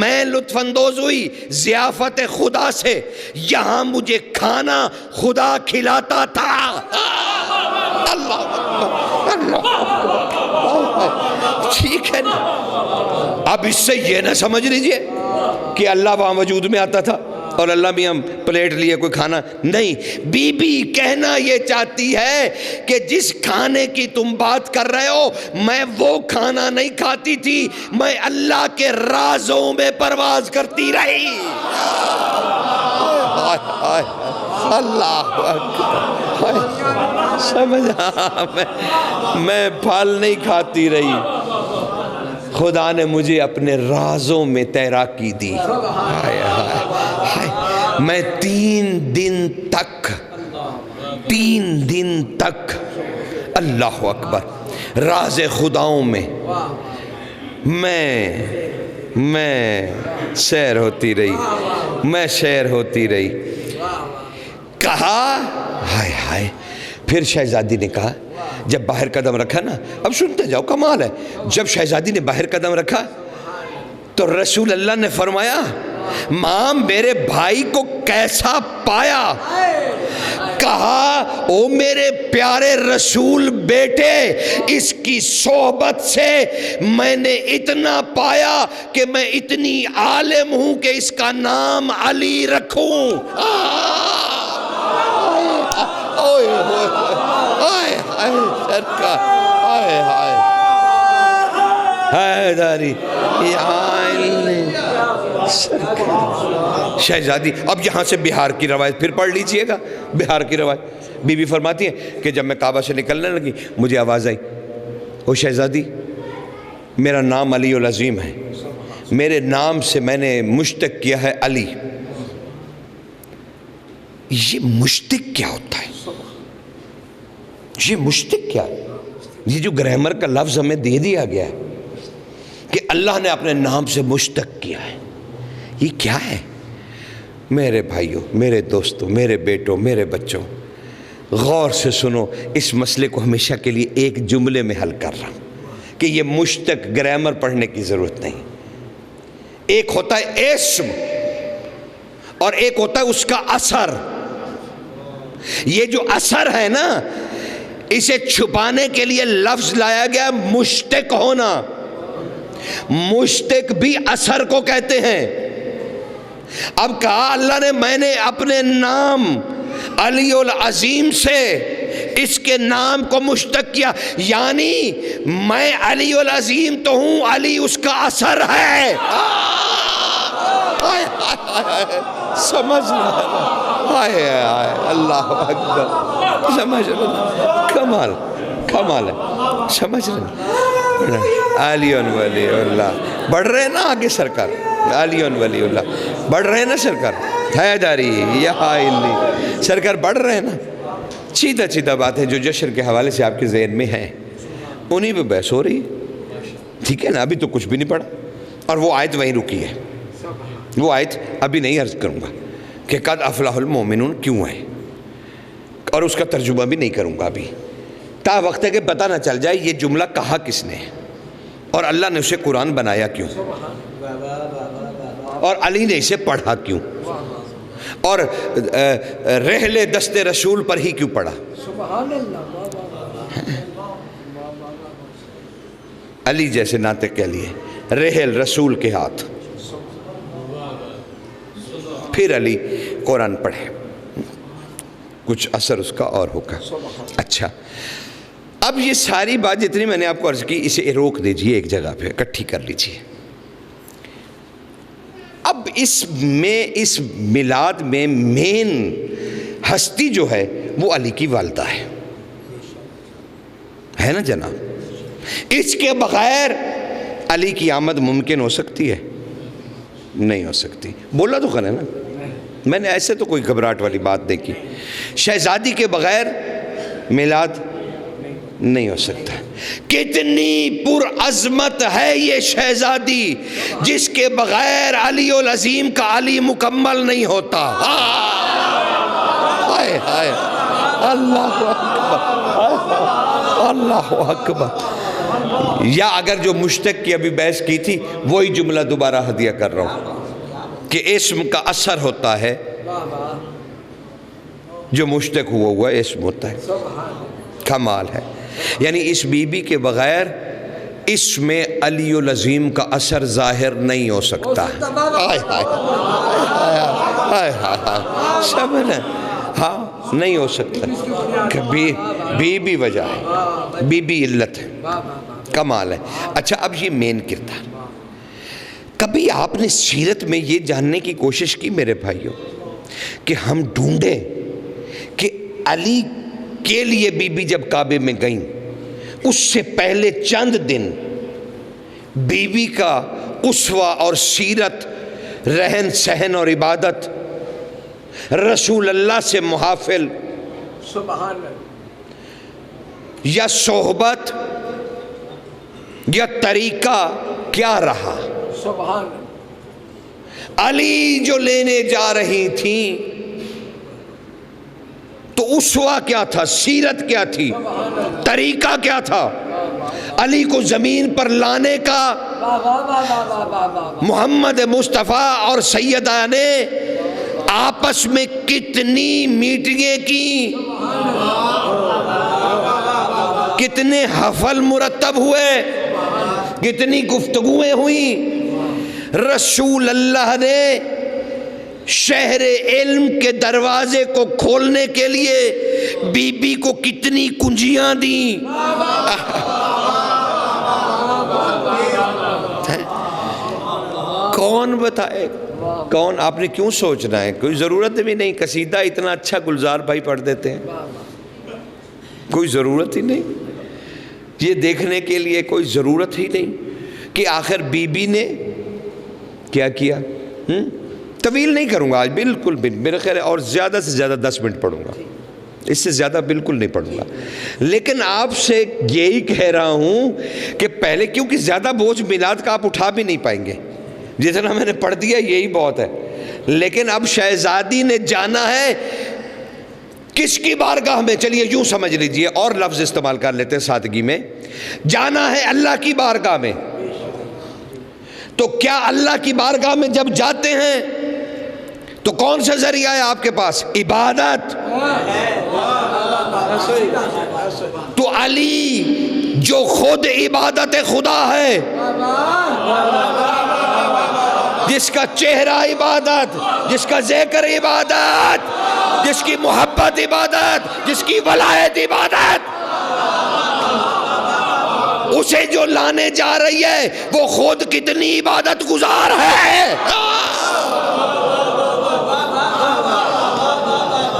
میں لطف اندوز ہوئی ضیافت خدا سے، یہاں مجھے کھانا خدا کھلاتا تھا. اللہ ٹھیک ہے نا. اب اس سے یہ نہ سمجھ لیجئے کہ اللہ وہاں وجود میں آتا تھا اور اللہ بھی ہم پلیٹ لیے کوئی کھانا نہیں. بی بی کہنا یہ چاہتی ہے کہ جس کھانے کی تم بات کر رہے ہو میں وہ کھانا نہیں کھاتی تھی، میں اللہ کے رازوں میں پرواز کرتی رہی. اللہ سمجھا، میں پھل نہیں کھاتی رہی، خدا نے مجھے اپنے رازوں میں تیراکی دی. میں 3 دن تک اللہ اکبر راز خداؤں میں میں سیر ہوتی رہی. کہا ہائے ہائے. پھر شہزادی نے کہا جب باہر قدم رکھا نا، اب سنتے جاؤ کمال ہے، جب شہزادی نے باہر قدم رکھا تو رسول اللہ نے فرمایا ماں میرے بھائی کو کیسا پایا؟ کہا او میرے پیارے رسول بیٹے، اس کی صحبت سے میں نے اتنا پایا کہ میں اتنی عالم ہوں کہ اس کا نام علی رکھوں. شہزادی اب یہاں سے بہار کی روایت پھر پڑھ لیجئے گا. بہار کی روایت بی بی فرماتی ہے کہ جب میں کعبہ سے نکلنے لگی مجھے آواز آئی او شہزادی میرا نام علی العظیم ہے، میرے نام سے میں نے مشتق کیا ہے علی. یہ مشتق کیا ہوتا ہے؟ یہ مشتق کیا ہے؟ یہ جو گرامر کا لفظ ہمیں دے دیا گیا ہے کہ اللہ نے اپنے نام سے مشتق کیا ہے، یہ کیا ہے؟ میرے بھائیوں، میرے دوستوں، میرے بیٹوں، میرے بچوں، غور سے سنو. اس مسئلے کو ہمیشہ کے لیے ایک جملے میں حل کر رہا ہوں کہ یہ مشتق گرامر پڑھنے کی ضرورت نہیں. ایک ہوتا ہے اسم اور ایک ہوتا ہے اس کا اثر. یہ جو اثر ہے نا، اسے چھپانے کے لیے لفظ لایا گیا مشتق ہونا. مشتق بھی اثر کو کہتے ہیں. اب کہا اللہ نے میں نے اپنے نام علی العظیم سے اس کے نام کو مشتق کیا، یعنی میں علی العظیم تو ہوں، علی اس کا اثر ہے۔ سمجھ رہا ہے؟ اللہ اکبر، سمجھ رہا؟ کمال کمال ہے، سمجھ رہے؟ علی ولی اللہ بڑھ رہے ہیں نا آگے سرکار، علی ولی اللہ بڑھ رہے ہیں نا سرکار، حیدری یا علی سرکار بڑھ رہے ہیں نا۔ سیدھا سیدھا بات ہے جو جشن کے حوالے سے آپ کے ذہن میں ہیں انہی پہ بحث ہو رہی ہے، ٹھیک ہے نا؟ ابھی تو کچھ بھی نہیں پڑھا، اور وہ آیت وہیں رکی ہے، وہ آیت ابھی نہیں عرض کروں گا کہ قد افلح المومنون کیوں ہے، اور اس کا ترجمہ بھی نہیں کروں گا ابھی، تا وقت ہے کہ پتہ نہ چل جائے یہ جملہ کہا کس نے اور اللہ نے اسے قرآن بنایا کیوں، اور علی نے اسے پڑھا کیوں، اور رحل دست رسول پر ہی کیوں پڑھا۔ علی جیسے ناطق کے لیے رحل رسول کے ہاتھ، پھر علی قرآن پڑھے، کچھ اثر اس کا اور ہوگا۔ اچھا، اب یہ ساری بات جتنی میں نے آپ کو عرض کی اسے روک دیجئے ایک جگہ پہ، اکٹھی کر لیجئے۔ اب اس میلاد میں مین ہستی جو ہے وہ علی کی والدہ ہے نا جناب؟ اس کے بغیر علی کی آمد ممکن ہو سکتی ہے؟ نہیں ہو سکتی۔ بولا تو کہنا نا، میں نے ایسے تو کوئی گھبراہٹ والی بات نہیں کی۔ شہزادی کے بغیر میلاد نہیں ہو سکتا۔ کتنی پرعظمت ہے یہ شہزادی جس کے بغیر علی العظیم کا علی مکمل نہیں ہوتا۔ ہائے ہائے، اللہ اکبر، اللہ اکبر۔ یا اگر جو مشتق کی ابھی بحث کی تھی وہی جملہ دوبارہ ہدیہ کر رہا ہوں کہ اسم کا اثر ہوتا ہے، جو مشتق ہوا اسم ہوتا ہے۔ کمال ہے، یعنی اس بی بی کے بغیر اس میں علی العظیم کا اثر ظاہر نہیں ہو سکتا۔ ہاں نہیں ہو سکتا، بی بی وجہ ہے، بی بی علت ہے، کمال ہے۔ اچھا، اب یہ مین کردار، کبھی آپ نے سیرت میں یہ جاننے کی کوشش کی میرے بھائیوں کہ ہم ڈھونڈیں کہ علی کے لیے بی بی جب کعبے میں گئیں اس سے پہلے چند دن بی بی کا اسوہ اور سیرت، رہن سہن اور عبادت، رسول اللہ سے محافل یا صحبت یا طریقہ کیا رہا؟ علی جو لینے جا رہی تھیں تو اسوہ کیا تھا، سیرت کیا تھی، طریقہ کیا تھا؟ علی کو زمین پر لانے کا محمد مصطفیٰ اور سیدہ نے آپس میں کتنی میٹنگیں کی، کتنے حفل مرتب ہوئے، کتنی گفتگویں ہوئیں۔ رسول اللہ نے شہر علم کے دروازے کو کھولنے کے لیے بی بی کو کتنی کنجیاں دیں۔ کون بتائے؟ کون؟ آپ نے کیوں سوچنا ہے؟ کوئی ضرورت بھی نہیں، قصیدہ اتنا اچھا گلزار بھائی پڑھ دیتے ہیں، کوئی ضرورت ہی نہیں، یہ دیکھنے کے لیے کوئی ضرورت ہی نہیں کہ آخر بی بی نے کیا کیا۔ طویل نہیں کروں گا آج، بالکل بھی میرے خیال ہے، اور زیادہ سے زیادہ 10 منٹ پڑھوں گا، اس سے زیادہ بالکل نہیں پڑھوں گا۔ لیکن آپ سے یہی کہہ رہا ہوں کہ پہلے، کیونکہ زیادہ بوجھ میلاد کا آپ اٹھا بھی نہیں پائیں گے، جتنا میں نے پڑھ دیا یہی بہت ہے۔ لیکن اب شہزادی نے جانا ہے کس کی بارگاہ میں؟ چلیے یوں سمجھ لیجئے، اور لفظ استعمال کر لیتے ہیں سادگی میں، جانا ہے اللہ کی بارگاہ میں۔ تو کیا اللہ کی بارگاہ میں جب جاتے ہیں تو کون سا ذریعہ ہے آپ کے پاس؟ عبادت۔ تو علی جو خود عبادت خدا ہے، جس کا چہرہ عبادت، جس کا ذکر عبادت، جس کی محبت عبادت، جس کی ولایت عبادت، اسے جو لانے جا رہی ہے وہ خود کتنی عبادت گزار ہے.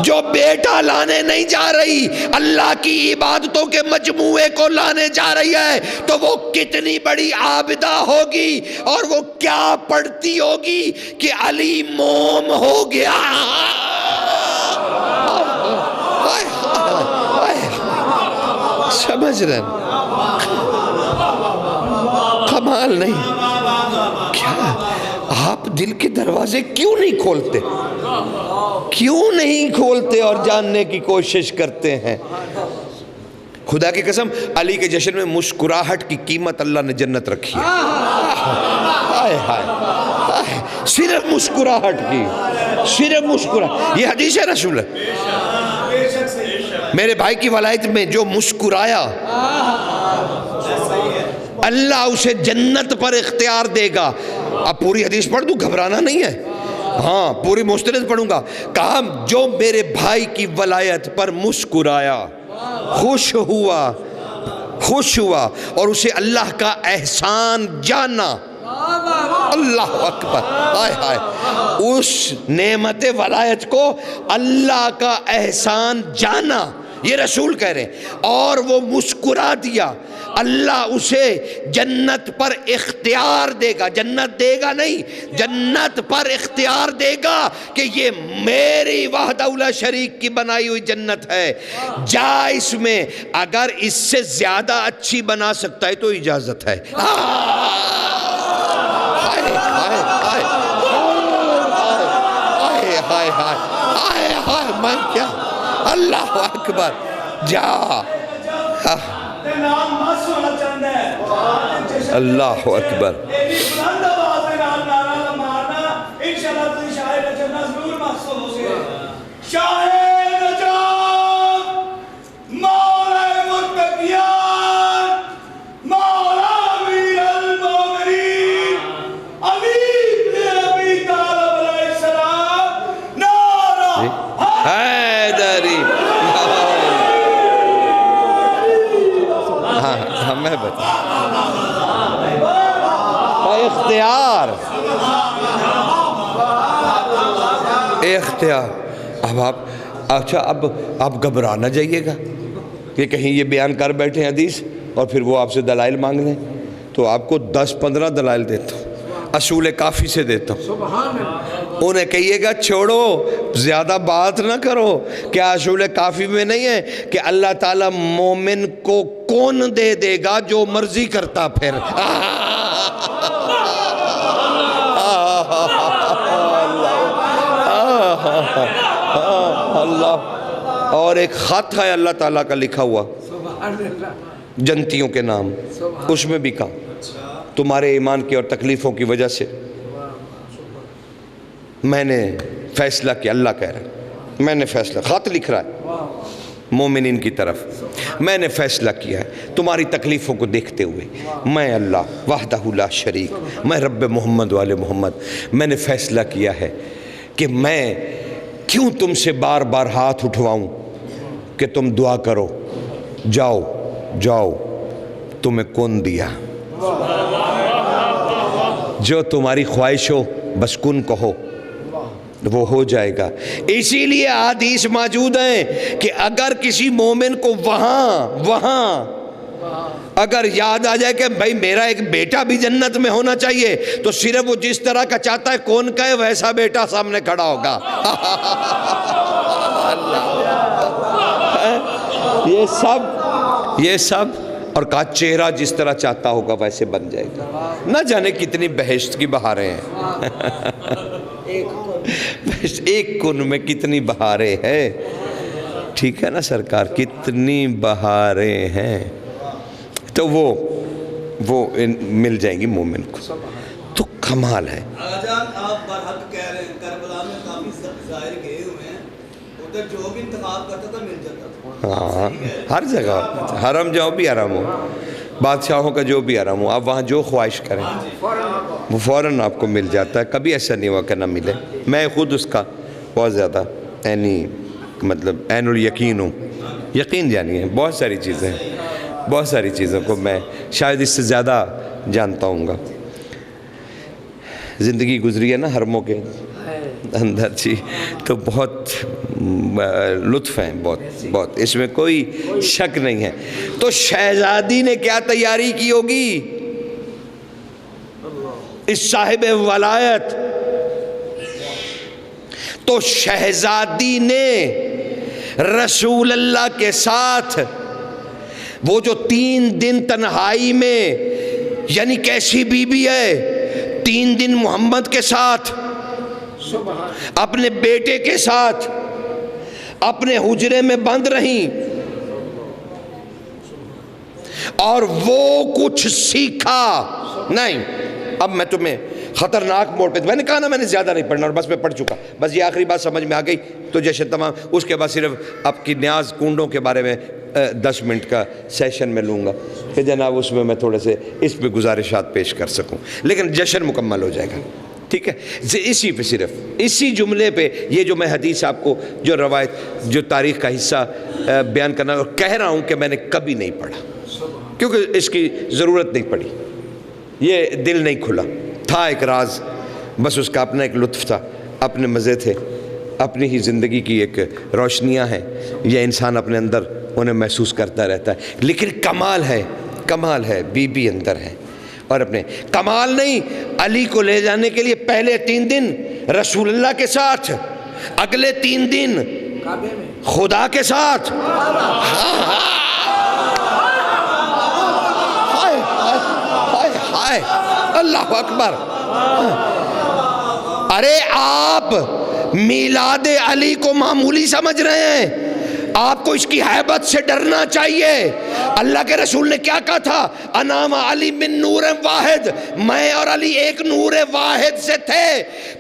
جو بیٹا لانے نہیں جا رہی، اللہ کی عبادتوں کے مجموعے کو لانے جا رہی ہے، تو وہ کتنی بڑی عابدہ ہوگی، اور وہ کیا پڑھتی ہوگی کہ علی موم ہو گیا. سمجھ رہے ہیں؟ کمال نہیں کیا؟ آپ دل کے دروازے کیوں نہیں کھولتے؟ کیوں نہیں کھولتے اور جاننے کی کوشش کرتے ہیں؟ خدا کی قسم، علی کے جشن میں مسکراہٹ کی قیمت اللہ نے جنت رکھی ہے. ہائے ہائے، صرف مسکراہٹ کی، صرف مسکراہٹ. یہ حدیث ہے رسول ہے. میرے بھائی کی ولایت میں جو مسکرایا، اللہ اسے جنت پر اختیار دے گا. اب پوری حدیث پڑھ دوں، گھبرانا نہیں ہے. ہاں پوری مستند پڑھوں گا. کہا جو میرے بھائی کی ولایت پر مسکرایا، خوش ہوا اور اسے اللہ کا احسان جانا. اللہ اکبر، ہائے ہائے، اس نعمت ولایت کو اللہ کا احسان جانا، یہ رسول کہہ رہے ہیں، اور وہ مسکرا دیا، اللہ اسے جنت پر اختیار دے گا. جنت دے گا نہیں، جنت پر اختیار دے گا کہ یہ میری وحدہ لا شریک کی بنائی ہوئی جنت ہے. جا اس میں، اگر اس سے زیادہ اچھی بنا سکتا ہے تو اجازت ہے. میں کیا، اللہ اکبر، جا. اللہ اکبر. میں بتا اختیار. اب آپ، اچھا اب آپ گھبرا نہ جائیے گا کہ کہیں یہ بیان کر بیٹھے حدیث اور پھر وہ آپ سے دلائل مانگ لیں. تو آپ کو 10-15 دلائل دیتا ہوں، اصول کافی سے دیتا ہوں. انہیں کہیے گا چھوڑو، زیادہ بات نہ کرو. کیا اصول کافی میں نہیں ہے کہ اللہ تعالیٰ مومن کو کون دے گا جو مرضی کرتا پھر. اللہ. اور ایک خط ہے اللہ تعالیٰ کا لکھا ہوا جنتیوں کے نام، اس میں بھی کہا تمہارے ایمان کی اور تکلیفوں کی وجہ سے میں نے فیصلہ کیا. اللہ کہہ رہا ہے، میں نے فیصلہ، خط لکھ رہا ہے مومنین کی طرف، میں نے فیصلہ کیا ہے تمہاری تکلیفوں کو دیکھتے ہوئے، میں اللہ وحدہ لا شریک، میں رب محمد والے محمد، میں نے فیصلہ کیا ہے کہ میں کیوں تم سے بار بار ہاتھ اٹھواؤں کہ تم دعا کرو. جاؤ تمہیں کون دیا، جو تمہاری خواہش ہو بس کن کہو، وہ ہو جائے گا. اسی لیے حدیث موجود ہیں کہ اگر کسی مومن کو وہاں اگر یاد آ جائے کہ بھائی میرا ایک بیٹا بھی جنت میں ہونا چاہیے، تو صرف وہ جس طرح کا چاہتا ہے کون کہے ویسا بیٹا سامنے کھڑا ہوگا. یہ سب اور کا چہرہ جس طرح چاہتا ہوگا ویسے بن جائے گا. نہ جانے کتنی بہشت کی بہاریں ہیں. ایک کن میں کتنی بہاریں ہیں. ٹھیک ہے نا سرکار، کتنی بہاریں ہیں. تو وہ مل جائیں گی مومن کو. تو کمال ہے. آپ برحق کہہ رہے ہیں، کربلا میں کافی ظاہر گئے ہوئے ہیں، ادھر جو بھی انتخاب کرتا تھا مل جاتا تھا. ہاں ہر جگہ، حرم جاؤ بھی حرم ہو، بادشاہوں کا جو بھی حرم ہو، آپ وہاں جو خواہش کریں. وہ فوراً آپ کو مل جاتا ہے، کبھی ایسا نہیں ہوا کہ نہ ملے۔ میں خود اس کا بہت زیادہ عین الیقین ہوں، یقین جانی ہے بہت ساری چیزیں، بہت ساری چیزوں کو میں شاید اس سے زیادہ جانتا ہوں گا۔ زندگی گزری ہے نا حرموں کے اندر جی، تو بہت لطف ہیں، بہت اس میں کوئی شک نہیں ہے۔ تو شہزادی نے کیا تیاری کی ہوگی اس صاحب ولایت؟ تو شہزادی نے رسول اللہ کے ساتھ وہ جو 3 دن تنہائی میں، یعنی کیسی بیوی ہے، 3 دن محمد کے ساتھ، اپنے بیٹے کے ساتھ اپنے حجرے میں بند رہیں، اور وہ کچھ سیکھا نہیں۔ اب میں تمہیں خطرناک موڑ پہ، میں نے کہا نا میں نے زیادہ نہیں پڑھنا، اور بس میں پڑھ چکا، بس یہ آخری بات سمجھ میں آ گئی تو جشن تمام۔ اس کے بعد صرف آپ کی نیاز کنڈوں کے بارے میں 10 منٹ کا سیشن میں لوں گا کہ جناب اس میں تھوڑے سے اس پہ گزارشات پیش کر سکوں، لیکن جشن مکمل ہو جائے گا، ٹھیک ہے؟ اسی پہ، صرف اسی جملے پہ یہ جو میں حدیث آپ کو جو روایت جو تاریخ کا حصہ بیان کرنا، اور کہہ رہا ہوں کہ میں نے کبھی نہیں پڑھا کیونکہ اس کی ضرورت نہیں پڑی، یہ دل نہیں کھلا تھا، ایک راز، بس اس کا اپنا ایک لطف تھا، اپنے مزے تھے، اپنی ہی زندگی کی ایک روشنیاں ہیں، یہ انسان اپنے اندر انہیں محسوس کرتا رہتا ہے۔ لیکن کمال ہے بی بی اندر ہے، اور اپنے کمال نہیں، علی کو لے جانے کے لیے پہلے 3 دن رسول اللہ کے ساتھ، اگلے 3 دن خدا کے ساتھ۔ اللہ اکبر! ارے آپ میلاد علی کو معمولی سمجھ رہے ہیں، آپ کو اس کی ہیبت سے ڈرنا چاہیے۔ اللہ کے رسول نے کیا کہا تھا؟ انام علی من نور واحد، میں اور علی ایک نور واحد سے تھے،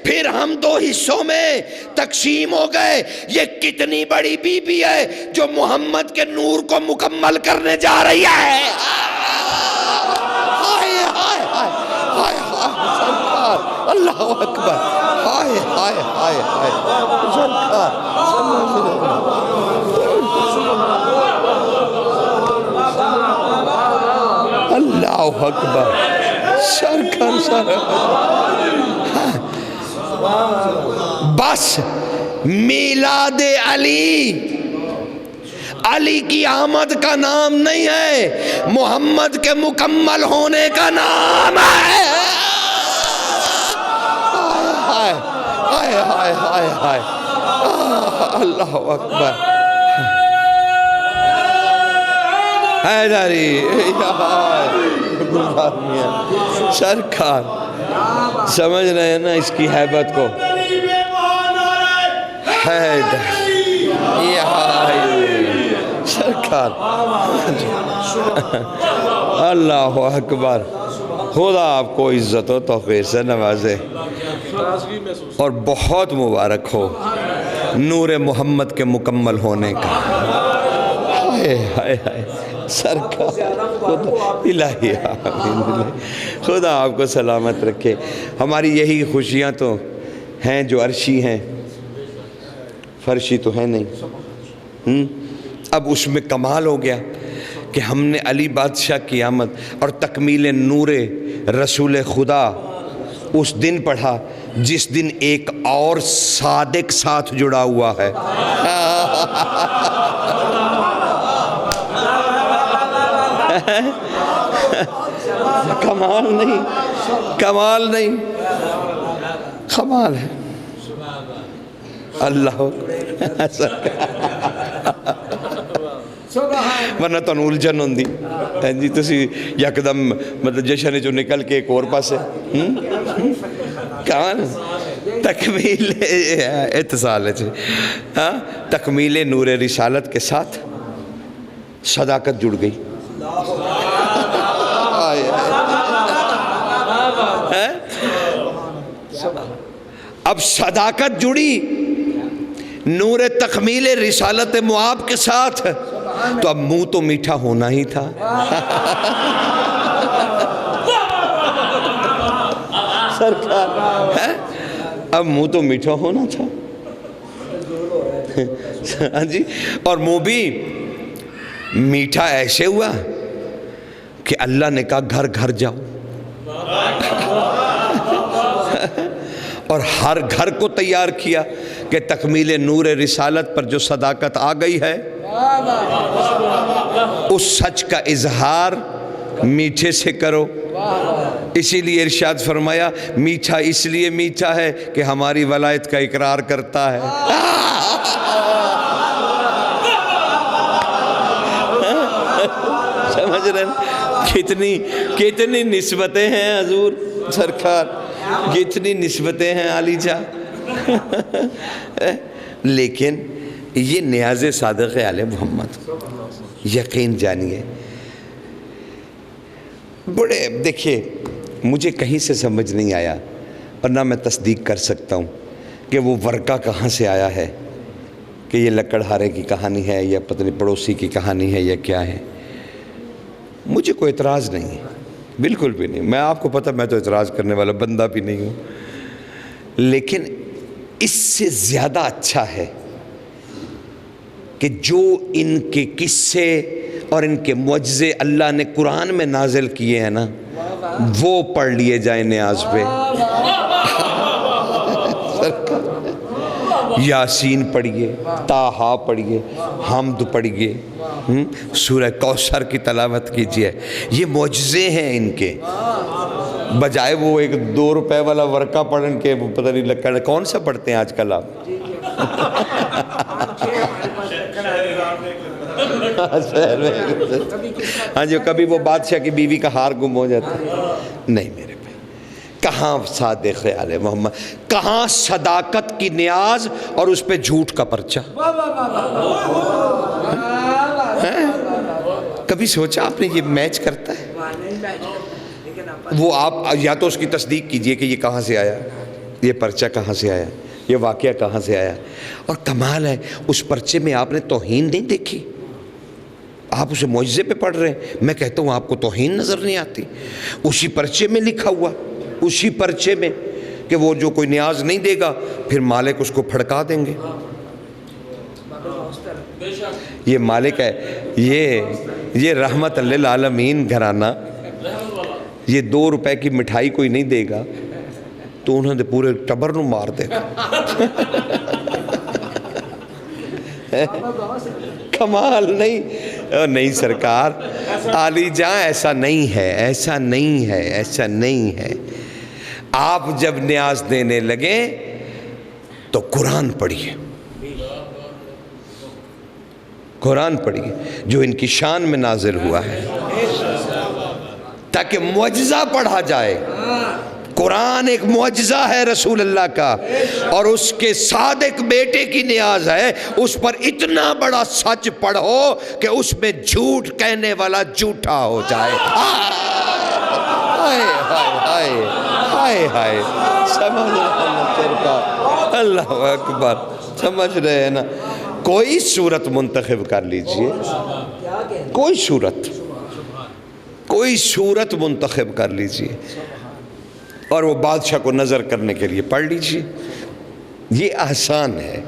پھر ہم 2 حصوں میں تقسیم ہو گئے۔ یہ کتنی بڑی بی بی ہے جو محمد کے نور کو مکمل کرنے جا رہی ہے۔ اللہ اکبر! ہائے ہائے ہائے ہائے! اللہ اکبر! سرکار بس میلاد علی کی آمد کا نام نہیں ہے، محمد کے مکمل ہونے کا نام ہے۔ ہائے ہائے ہائے ہائے! اللہ اکبر! حیدری سرکار سمجھ رہے ہیں نا اس کی ہیبت کو؟ سرکار اللہ اکبر! خدا آپ کو عزت و توفیق سے نوازے، اور بہت مبارک ہو نور محمد کے مکمل ہونے کا۔ ہائے ہائے ہائے! سرکار الہی آمین، خدا آپ کو سلامت رکھے۔ ہماری یہی خوشیاں تو ہیں جو عرشی ہیں، فرشی تو ہے نہیں۔ اب اس میں کمال ہو گیا کہ ہم نے علی بادشاہ کی آمد اور تکمیل نور رسول خدا اس دن پڑھا جس دن ایک اور صادق ساتھ جڑا ہوا ہے۔ کمال نہیں، کمال نہیں، کمال ہے۔ اللہ ورنہ تو الجھن ہوندی جی، تسی یکدم مطلب جشن جو نکل کے ایک اور پاسے کہاں تکمیل اتصال ہے، تکمیل نور رسالت کے ساتھ صداقت جڑ گئی۔ اب صداقت جڑی نور تکمیل رسالت معاب کے ساتھ، تو اب منہ تو میٹھا ہونا ہی تھا۔ سرکار ہے؟ اب منہ تو میٹھا ہونا تھا. ہاں جی. اور منہ بھی میٹھا ایسے ہوا کہ اللہ نے کہا گھر گھر جاؤ, اور ہر گھر کو تیار کیا کہ تکمیل نور رسالت پر جو صداقت آ گئی ہے اس سچ کا اظہار میٹھے سے کرو. اسی لیے ارشاد فرمایا میٹھا اس لیے میٹھا ہے کہ ہماری ولایت کا اقرار کرتا ہے. سمجھ رہے ہیں کتنی نسبتیں ہیں حضور سرکار, کتنی نسبتیں ہیں علی جان. لیکن یہ نیاز صادق آل محمد, یقین جانیے. بڑے دیکھیے مجھے کہیں سے سمجھ نہیں آیا اور نہ میں تصدیق کر سکتا ہوں کہ وہ ورقہ کہاں سے آیا ہے, کہ یہ لکڑہارے کی کہانی ہے یا پتہ پڑوسی کی کہانی ہے یا کیا ہے. مجھے کوئی اعتراض نہیں ہے, بالکل بھی نہیں. میں آپ کو پتہ میں تو اعتراض کرنے والا بندہ بھی نہیں ہوں. لیکن اس سے زیادہ اچھا ہے کہ جو ان کے قصے اور ان کے معجزے اللہ نے قرآن میں نازل کیے ہیں نا, وہ پڑھ لیے جائیں نیاز پہ. یاسین پڑھیے, طٰہٰ پڑھیے, حمد پڑھیے, سورہ کوثر کی تلاوت کیجیے. یہ معجزے ہیں ان کے, بجائے وہ ایک 2 روپے والا ورقہ پڑھن کے وہ پتہ نہیں لکڑ. کون سا پڑھتے ہیں آج کل آپ؟ ہاں جو کبھی وہ بادشاہ کی بیوی کا ہار گم ہو جاتا ہے. نہیں میرے بھائی, کہاں صادق آل محمد, کہاں صداقت کی نیاز اور اس پہ جھوٹ کا پرچہ. کبھی سوچا آپ نے یہ میچ کرتا ہے؟ وہ آپ یا تو اس کی تصدیق کیجئے کہ یہ کہاں سے آیا, یہ پرچہ کہاں سے آیا, یہ واقعہ کہاں سے آیا. اور کمال ہے اس پرچے میں آپ نے توہین نہیں دیکھی, آپ اسے معجزے پہ پڑھ رہے ہیں. میں کہتا ہوں آپ کو توہین نظر نہیں آتی. اسی پرچے میں لکھا ہوا, اسی پرچے میں کہ وہ جو کوئی نیاز نہیں دے گا پھر مالک اس کو پھڑکا دیں گے. یہ مالک ہے, یہ رحمت للعالمین گھرانہ. یہ 2 روپے کی مٹھائی کوئی نہیں دے گا تو انہوں نے پورے ٹبر نو مار دے گا. کمال نہیں سرکار علی جاں, ایسا نہیں ہے, ایسا نہیں ہے, ایسا نہیں ہے. آپ جب نیاز دینے لگیں تو قرآن پڑھیے, قرآن پڑھیے جو ان کی شان میں نازل ہوا ہے, تاکہ معجزہ پڑھا جائے. قرآن ایک معجزہ ہے رسول اللہ کا, اور اس کے صادق بیٹے کی نیاز ہے اس پر اتنا بڑا سچ پڑھو کہ اس میں جھوٹ کہنے والا جھوٹا ہو جائے. ہائے ہائے ہائے ہائے, سمجھ رہے اللہ اکبر, سمجھ رہے ہیں نا. کوئی صورت منتخب کر لیجئے, کوئی صورت منتخب کر لیجئے اور وہ بادشاہ کو نظر کرنے کے لیے پڑھ لیجئے. یہ آسان ہے.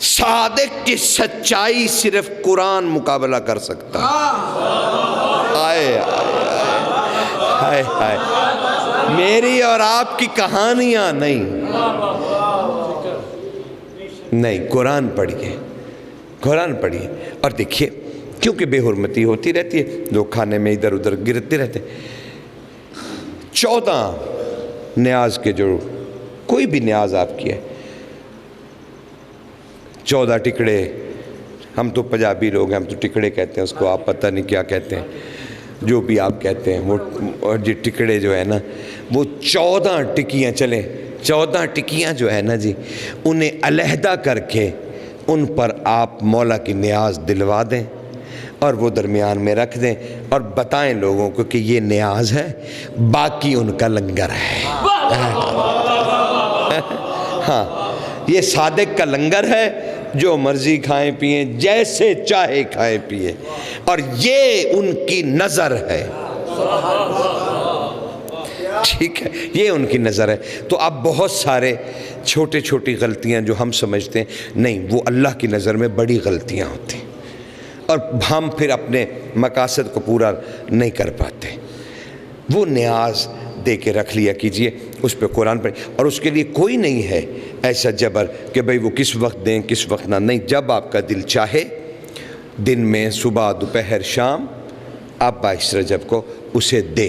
صادق کی سچائی صرف قرآن مقابلہ کر سکتا ہے. آئے ہائے ہائے, میری اور آپ کی کہانیاں نہیں, قرآن پڑھیے, قرآن پڑھیے. اور دیکھیے کیونکہ بے حرمتی ہوتی رہتی ہے, لوگ کھانے میں ادھر ادھر گرتے رہتے. 14 نیاز کے جو کوئی بھی نیاز آپ کی ہے, 14 ٹکڑے, ہم تو پنجابی لوگ ہیں, ہم تو ٹکڑے کہتے ہیں اس کو, آپ پتہ نہیں کیا کہتے ہیں, جو بھی آپ کہتے ہیں. وہ جی ٹکڑے جو ہے نا, وہ 14 ٹکیاں چلیں, 14 ٹکیاں جو ہے نا جی, انہیں علیحدہ کر کے ان پر آپ مولا کی نیاز دلوا دیں اور وہ درمیان میں رکھ دیں اور بتائیں لوگوں کو کہ یہ نیاز ہے, باقی ان کا لنگر ہے. ہاں, یہ صادق کا لنگر ہے, جو مرضی کھائیں پئیں, جیسے چاہے کھائیں پئیں, اور یہ ان کی نظر ہے. ٹھیک ہے، یہ ان کی نظر ہے. تو اب بہت سارے چھوٹے چھوٹی غلطیاں جو ہم سمجھتے ہیں، نہیں، وہ اللہ کی نظر میں بڑی غلطیاں ہوتی ہیں، اور ہم پھر اپنے مقاصد کو پورا نہیں کر پاتے. وہ نیاز دے کے رکھ لیا کیجئے، اس پہ قرآن پڑھ، اور اس کے لیے کوئی نہیں ہے ایسا جبر کہ بھئی وہ کس وقت دیں کس وقت نہ. نہیں، جب آپ کا دل چاہے، دن میں، صبح، دوپہر، شام، آپ 22 رجب کو اسے دے.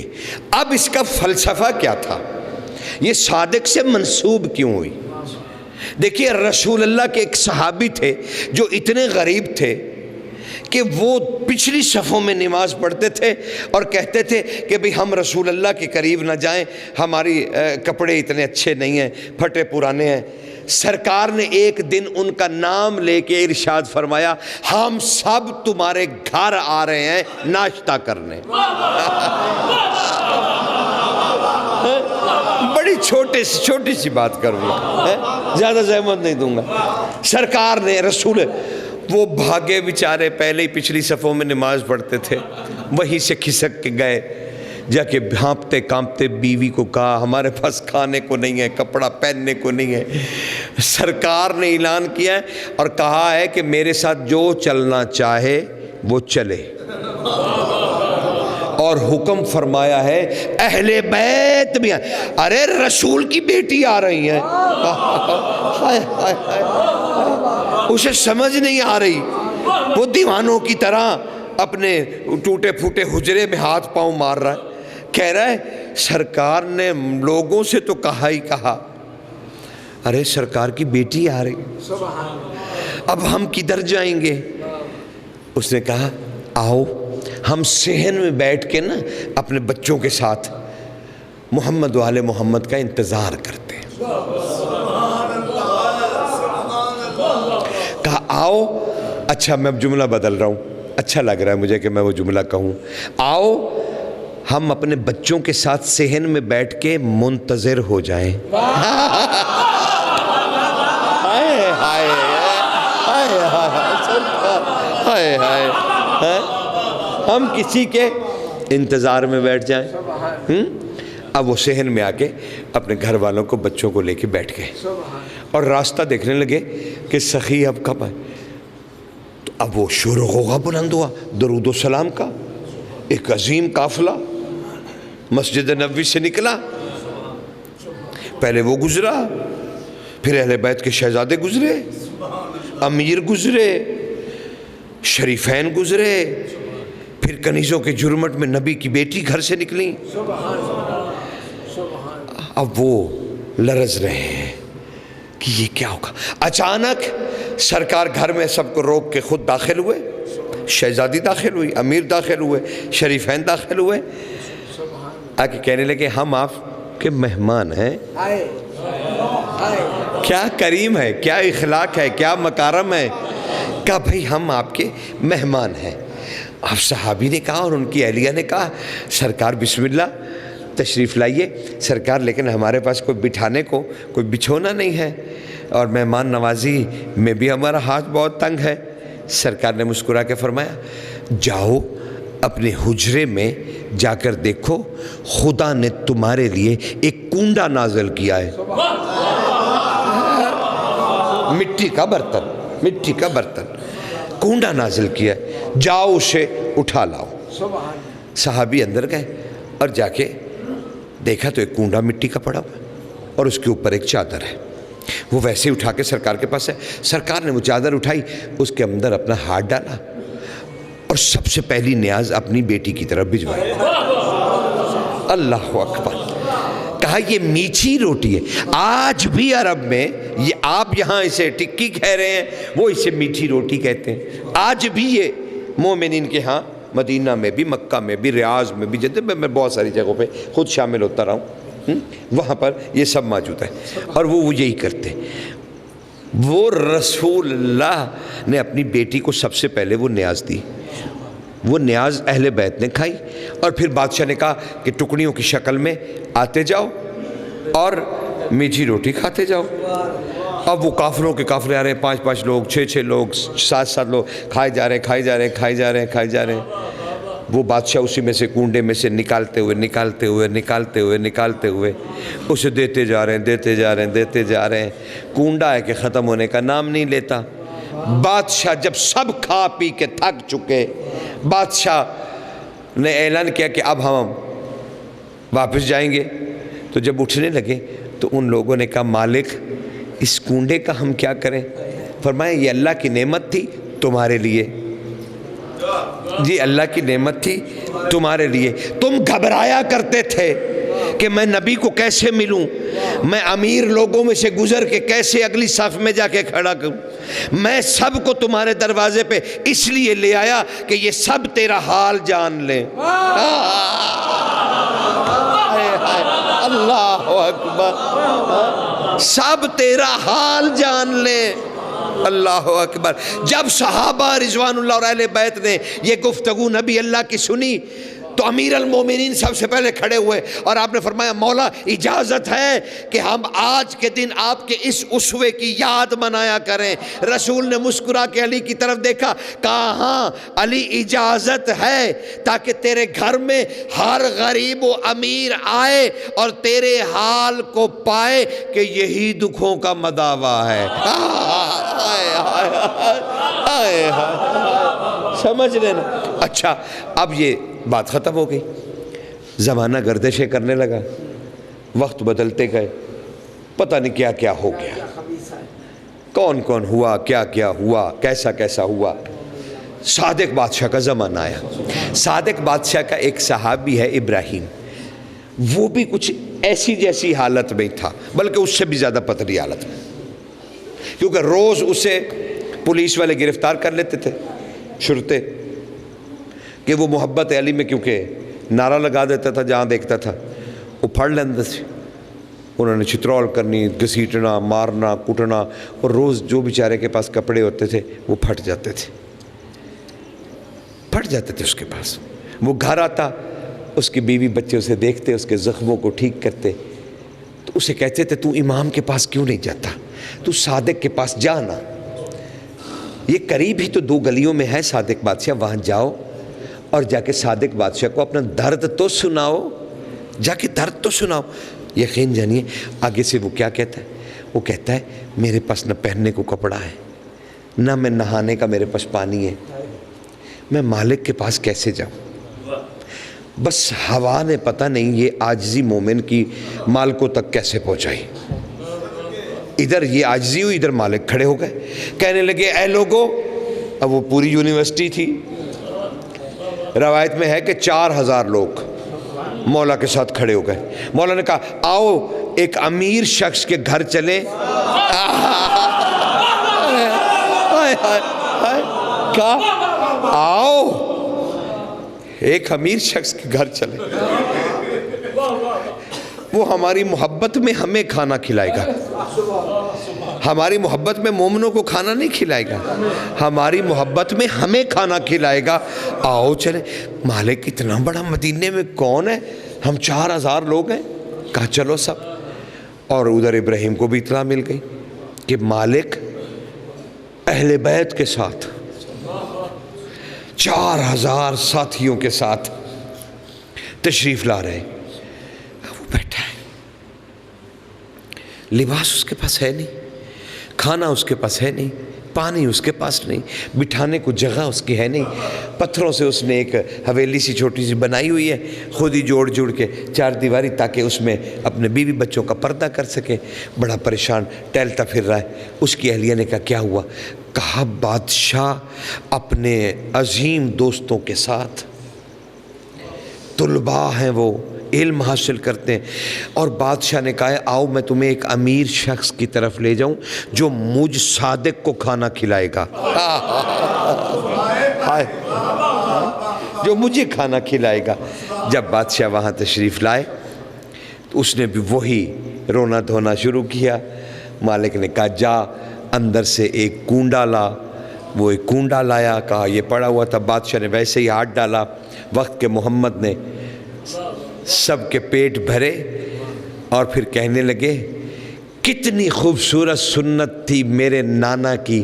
اب اس کا فلسفہ کیا تھا؟ یہ صادق سے منسوب کیوں ہوئی؟ دیکھیے، رسول اللہ کے ایک صحابی تھے جو اتنے غریب تھے کہ وہ پچھلی صفوں میں نماز پڑھتے تھے اور کہتے تھے کہ بھئی ہم رسول اللہ کے قریب نہ جائیں، ہماری کپڑے اتنے اچھے نہیں ہیں، پھٹے پرانے ہیں. سرکار نے ایک دن ان کا نام لے کے ارشاد فرمایا، ہم سب تمہارے گھر آ رہے ہیں ناشتہ کرنے. بڑی چھوٹی سی بات کروں گا، زیادہ زحمت نہیں دوں گا. سرکار نے، رسول، وہ بھاگے بیچارے، پہلے ہی پچھلی صفوں میں نماز پڑھتے تھے، وہیں سے کھسک کے گئے، جا کے بھانپتے کانپتے بیوی کو کہا ہمارے پاس کھانے کو نہیں ہے، کپڑا پہننے کو نہیں ہے. سرکار نے اعلان کیا ہے اور کہا ہے کہ میرے ساتھ جو چلنا چاہے وہ چلے، اور حکم فرمایا ہے اہل بیت بھی. ارے رسول کی بیٹی آ رہی ہیں، اسے سمجھ نہیں آ رہی، وہ دیوانوں کی طرح اپنے ٹوٹے پھوٹے حجرے میں ہاتھ پاؤں مار رہا ہے. کہہ رہا ہے سرکار نے لوگوں سے تو کہا ہی کہا، ارے سرکار کی بیٹی آ رہی، اب ہم کدھر جائیں گے؟ اس نے کہا آؤ ہم صحن میں بیٹھ کے نا اپنے بچوں کے ساتھ محمد و آل محمد کا انتظار کرتے ہیں. کہا آؤ. اچھا میں اب جملہ بدل رہا ہوں، اچھا لگ رہا ہے مجھے کہ میں وہ جملہ کہوں. آؤ ہم اپنے بچوں کے ساتھ صحن میں بیٹھ کے منتظر ہو جائیں. ہم کسی کے انتظار میں بیٹھ جائیں. اب وہ صحن میں آ کے اپنے گھر والوں کو، بچوں کو لے کے بیٹھ گئے اور راستہ دیکھنے لگے کہ سخی اب کب آئے. تو اب وہ شور و غوغا بلند ہوا، درود و سلام کا ایک عظیم قافلہ مسجد نبوی سے نکلا. پہلے وہ گزرا، پھر اہل بیت کے شہزادے گزرے، امیر گزرے، شریفین گزرے، پھر کنیزوں کے جرمٹ میں نبی کی بیٹی گھر سے نکلی. اب وہ لرز رہے ہیں کہ یہ کیا ہوگا. اچانک سرکار گھر میں سب کو روک کے خود داخل ہوئے، شہزادی داخل ہوئی، امیر داخل ہوئے، شریفین داخل ہوئے، آ کے کہنے لگے ہم آپ کے مہمان ہیں. کیا کریم ہے، کیا اخلاق ہے، کیا مکارم ہے. کہا بھئی ہم آپ کے مہمان ہیں. اب صحابی نے کہا اور ان کی اہلیہ نے کہا سرکار بسم اللہ تشریف لائیے. سرکار لیکن ہمارے پاس کوئی بٹھانے کو کوئی بچھونا نہیں ہے، اور مہمان نوازی میں بھی ہمارا ہاتھ بہت تنگ ہے. سرکار نے مسکرا کے فرمایا جاؤ اپنے حجرے میں جا کر دیکھو، خدا نے تمہارے لیے ایک کنڈا نازل کیا ہے، مٹی کا برتن کنڈا نازل کیا ہے، جاؤ اسے اٹھا لاؤ. صحابی اندر گئے اور جا کے دیکھا تو ایک کنڈا مٹی کا پڑا ہوا اور اس کے اوپر ایک چادر ہے. وہ ویسے اٹھا کے سرکار کے پاس ہے. سرکار نے وہ چادر اٹھائی، اس کے اندر اپنا ہاتھ ڈالا اور سب سے پہلی نیاز اپنی بیٹی کی طرف بھجوائی. اللہ اکبر. کہا یہ میٹھی روٹی ہے. آج بھی عرب میں یہ آپ یہاں اسے ٹکی کہہ رہے ہیں، وہ اسے میٹھی روٹی کہتے ہیں. آج بھی یہ مومنین کے ہاں مدینہ میں بھی، مکہ میں بھی، ریاض میں بھی، جدہ میں بہت ساری جگہوں پہ خود شامل ہوتا رہا ہوں، وہاں پر یہ سب موجود ہے اور وہ یہی کرتے ہیں. وہ رسول اللہ نے اپنی بیٹی کو سب سے پہلے وہ نیاز دی. وہ نیاز اہل بیت نے کھائی اور پھر بادشاہ نے کہا کہ ٹکڑیوں کی شکل میں آتے جاؤ اور میٹھی روٹی کھاتے جاؤ. اب وہ قافلوں کے قافلے آ رہے ہیں، 5-5 لوگ، 6-6 لوگ، 7-7 لوگ، کھائے جا رہے ہیں. وہ بادشاہ اسی میں سے کنڈے میں سے نکالتے ہوئے اسے دیتے جا رہے ہیں. کنڈا ہے کہ ختم ہونے کا نام نہیں لیتا. بادشاہ جب سب کھا پی کے تھک چکے، بادشاہ نے اعلان کیا کہ اب ہم واپس جائیں گے. تو جب اٹھنے لگے تو ان لوگوں نے کہا مالک اس کنڈے کا ہم کیا کریں؟ فرمایا یہ اللہ کی نعمت تھی تمہارے لیے، جی اللہ کی نعمت تھی تمہارے لیے. تم گھبرایا کرتے تھے کہ میں نبی کو کیسے ملوں، میں امیر لوگوں میں سے گزر کے کیسے اگلی صف میں جا کے کھڑا کروں. میں سب کو تمہارے دروازے پہ اس لیے لے آیا کہ یہ سب تیرا حال جان لیں. اللہ اکبر، سب تیرا حال جان لیں. اللہ اکبر. جب صحابہ رضوان اللہ اور اہل بیت نے یہ گفتگو نبی اللہ کی سنی تو امیر المومنین سب سے پہلے کھڑے ہوئے اور آپ نے فرمایا مولا اجازت ہے کہ ہم آج کے دن آپ کے اس اسوے کی یاد منایا کریں. رسول نے مسکرا کے علی کی طرف دیکھا، کہا ہاں علی اجازت ہے تاکہ تیرے گھر میں ہر غریب و امیر آئے اور تیرے حال کو پائے کہ یہی دکھوں کا مداوا ہے. سمجھ لینا. اچھا اب یہ بات ختم ہو گئی، زمانہ گردشیں کرنے لگا، وقت بدلتے گئے، پتہ نہیں کیا کیا ہو گیا، کون کون ہوا، کیا کیا ہوا، کیسا کیسا ہوا. صادق بادشاہ کا زمانہ آیا. صادق بادشاہ کا ایک صحابی ہے ابراہیم، وہ بھی کچھ ایسی جیسی حالت میں تھا، بلکہ اس سے بھی زیادہ پتلی حالت میں، کیونکہ روز اسے پولیس والے گرفتار کر لیتے تھے شرطے، کہ وہ محبت علی میں کیونکہ نعرہ لگا دیتا تھا جہاں دیکھتا تھا، وہ پھڑ لیندے تھے. انہوں نے چترول کرنی، گھسیٹنا، مارنا، کٹنا، اور روز جو بیچارے کے پاس کپڑے ہوتے تھے وہ پھٹ جاتے تھے اس کے پاس. وہ گھر آتا، اس کی بیوی بچے اسے دیکھتے، اس کے زخموں کو ٹھیک کرتے تو اسے کہتے تھے تو امام کے پاس کیوں نہیں جاتا، تو صادق کے پاس جانا، یہ قریب ہی تو 2 گلیوں میں ہے صادق بادشاہ، وہاں جاؤ اور جا کے صادق بادشاہ کو اپنا درد تو سناؤ، جا کے درد تو سناؤ. یقین جانیے آگے سے وہ کیا کہتا ہے، وہ کہتا ہے میرے پاس نہ پہننے کو کپڑا ہے، نہ میں نہانے کا میرے پاس پانی ہے، میں مالک کے پاس کیسے جاؤں. بس ہوا نے پتہ نہیں یہ عاجزی مومن کی مالکوں تک کیسے پہنچائی. ادھر یہ عاجزی ہوئی، ادھر مالک کھڑے ہو گئے، کہنے لگے اے لوگو. اب وہ پوری یونیورسٹی تھی، روایت میں ہے کہ 4000 لوگ مولا کے ساتھ کھڑے ہو گئے. مولا نے کہا آؤ ایک امیر شخص کے گھر چلیں. کہا آؤ ایک امیر شخص کے گھر چلیں، وہ ہماری محبت میں ہمیں کھانا کھلائے گا. ہماری محبت میں مومنوں کو کھانا نہیں کھلائے گا، ہماری محبت میں ہمیں کھانا کھلائے گا. آؤ چلیں. مالک اتنا بڑا مدینے میں کون ہے، ہم 4000 لوگ ہیں. کہا چلو سب. اور ادھر ابراہیم کو بھی اطلاع مل گئی کہ مالک اہل بیت کے ساتھ 4000 ساتھیوں کے ساتھ تشریف لا رہے ہیں. وہ بیٹھا ہے، لباس اس کے پاس ہے نہیں، کھانا اس کے پاس ہے نہیں، پانی اس کے پاس نہیں، بٹھانے کو جگہ اس کی ہے نہیں. پتھروں سے اس نے ایک حویلی سی چھوٹی سی بنائی ہوئی ہے، خود ہی جوڑ کے 4 دیواری، تاکہ اس میں اپنے بیوی بچوں کا پردہ کر سکے. بڑا پریشان ٹہلتا پھر رہا ہے. اس کی اہلیہ نے کہا کیا ہوا؟ کہا بادشاہ اپنے عظیم دوستوں کے ساتھ، طلباء ہیں وہ، علم حاصل کرتے ہیں، اور بادشاہ نے کہا ہے آؤ میں تمہیں ایک امیر شخص کی طرف لے جاؤں جو مجھ صادق کو کھانا کھلائے گا. جو مجھے کھانا کھلائے گا. جب بادشاہ وہاں تشریف لائے تو اس نے بھی وہی رونا دھونا شروع کیا. مالک نے کہا جا اندر سے ایک کنڈا لا. وہ ایک کنڈا لایا، کہا یہ پڑا ہوا تھا. بادشاہ نے ویسے ہی ہاتھ ڈالا. وقت کے محمد نے سب کے پیٹ بھرے اور پھر کہنے لگے کتنی خوبصورت سنت تھی میرے نانا کی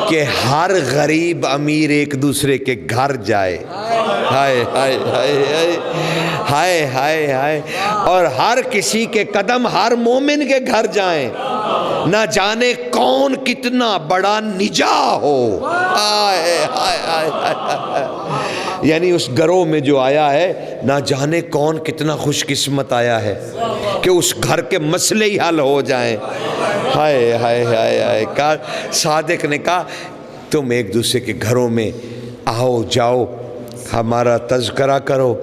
کہ ہر غریب امیر ایک دوسرے کے گھر جائے. ہائے ہائے ہائے ہائے ہائے ہائے اور ہر کسی کے قدم ہر مومن کے گھر جائیں، نہ جانے کون کتنا بڑا نجا ہو۔ ہائے ہائے ہائے ہائے، یعنی اس گھروں میں جو آیا ہے نہ جانے کون کتنا خوش قسمت آیا ہے کہ اس گھر کے مسئلے ہی حل ہو جائیں۔ ہائے ہائے ہائے ہائے، کہا صادق نے کہا تم ایک دوسرے کے گھروں میں آؤ جاؤ، ہمارا تذکرہ کرو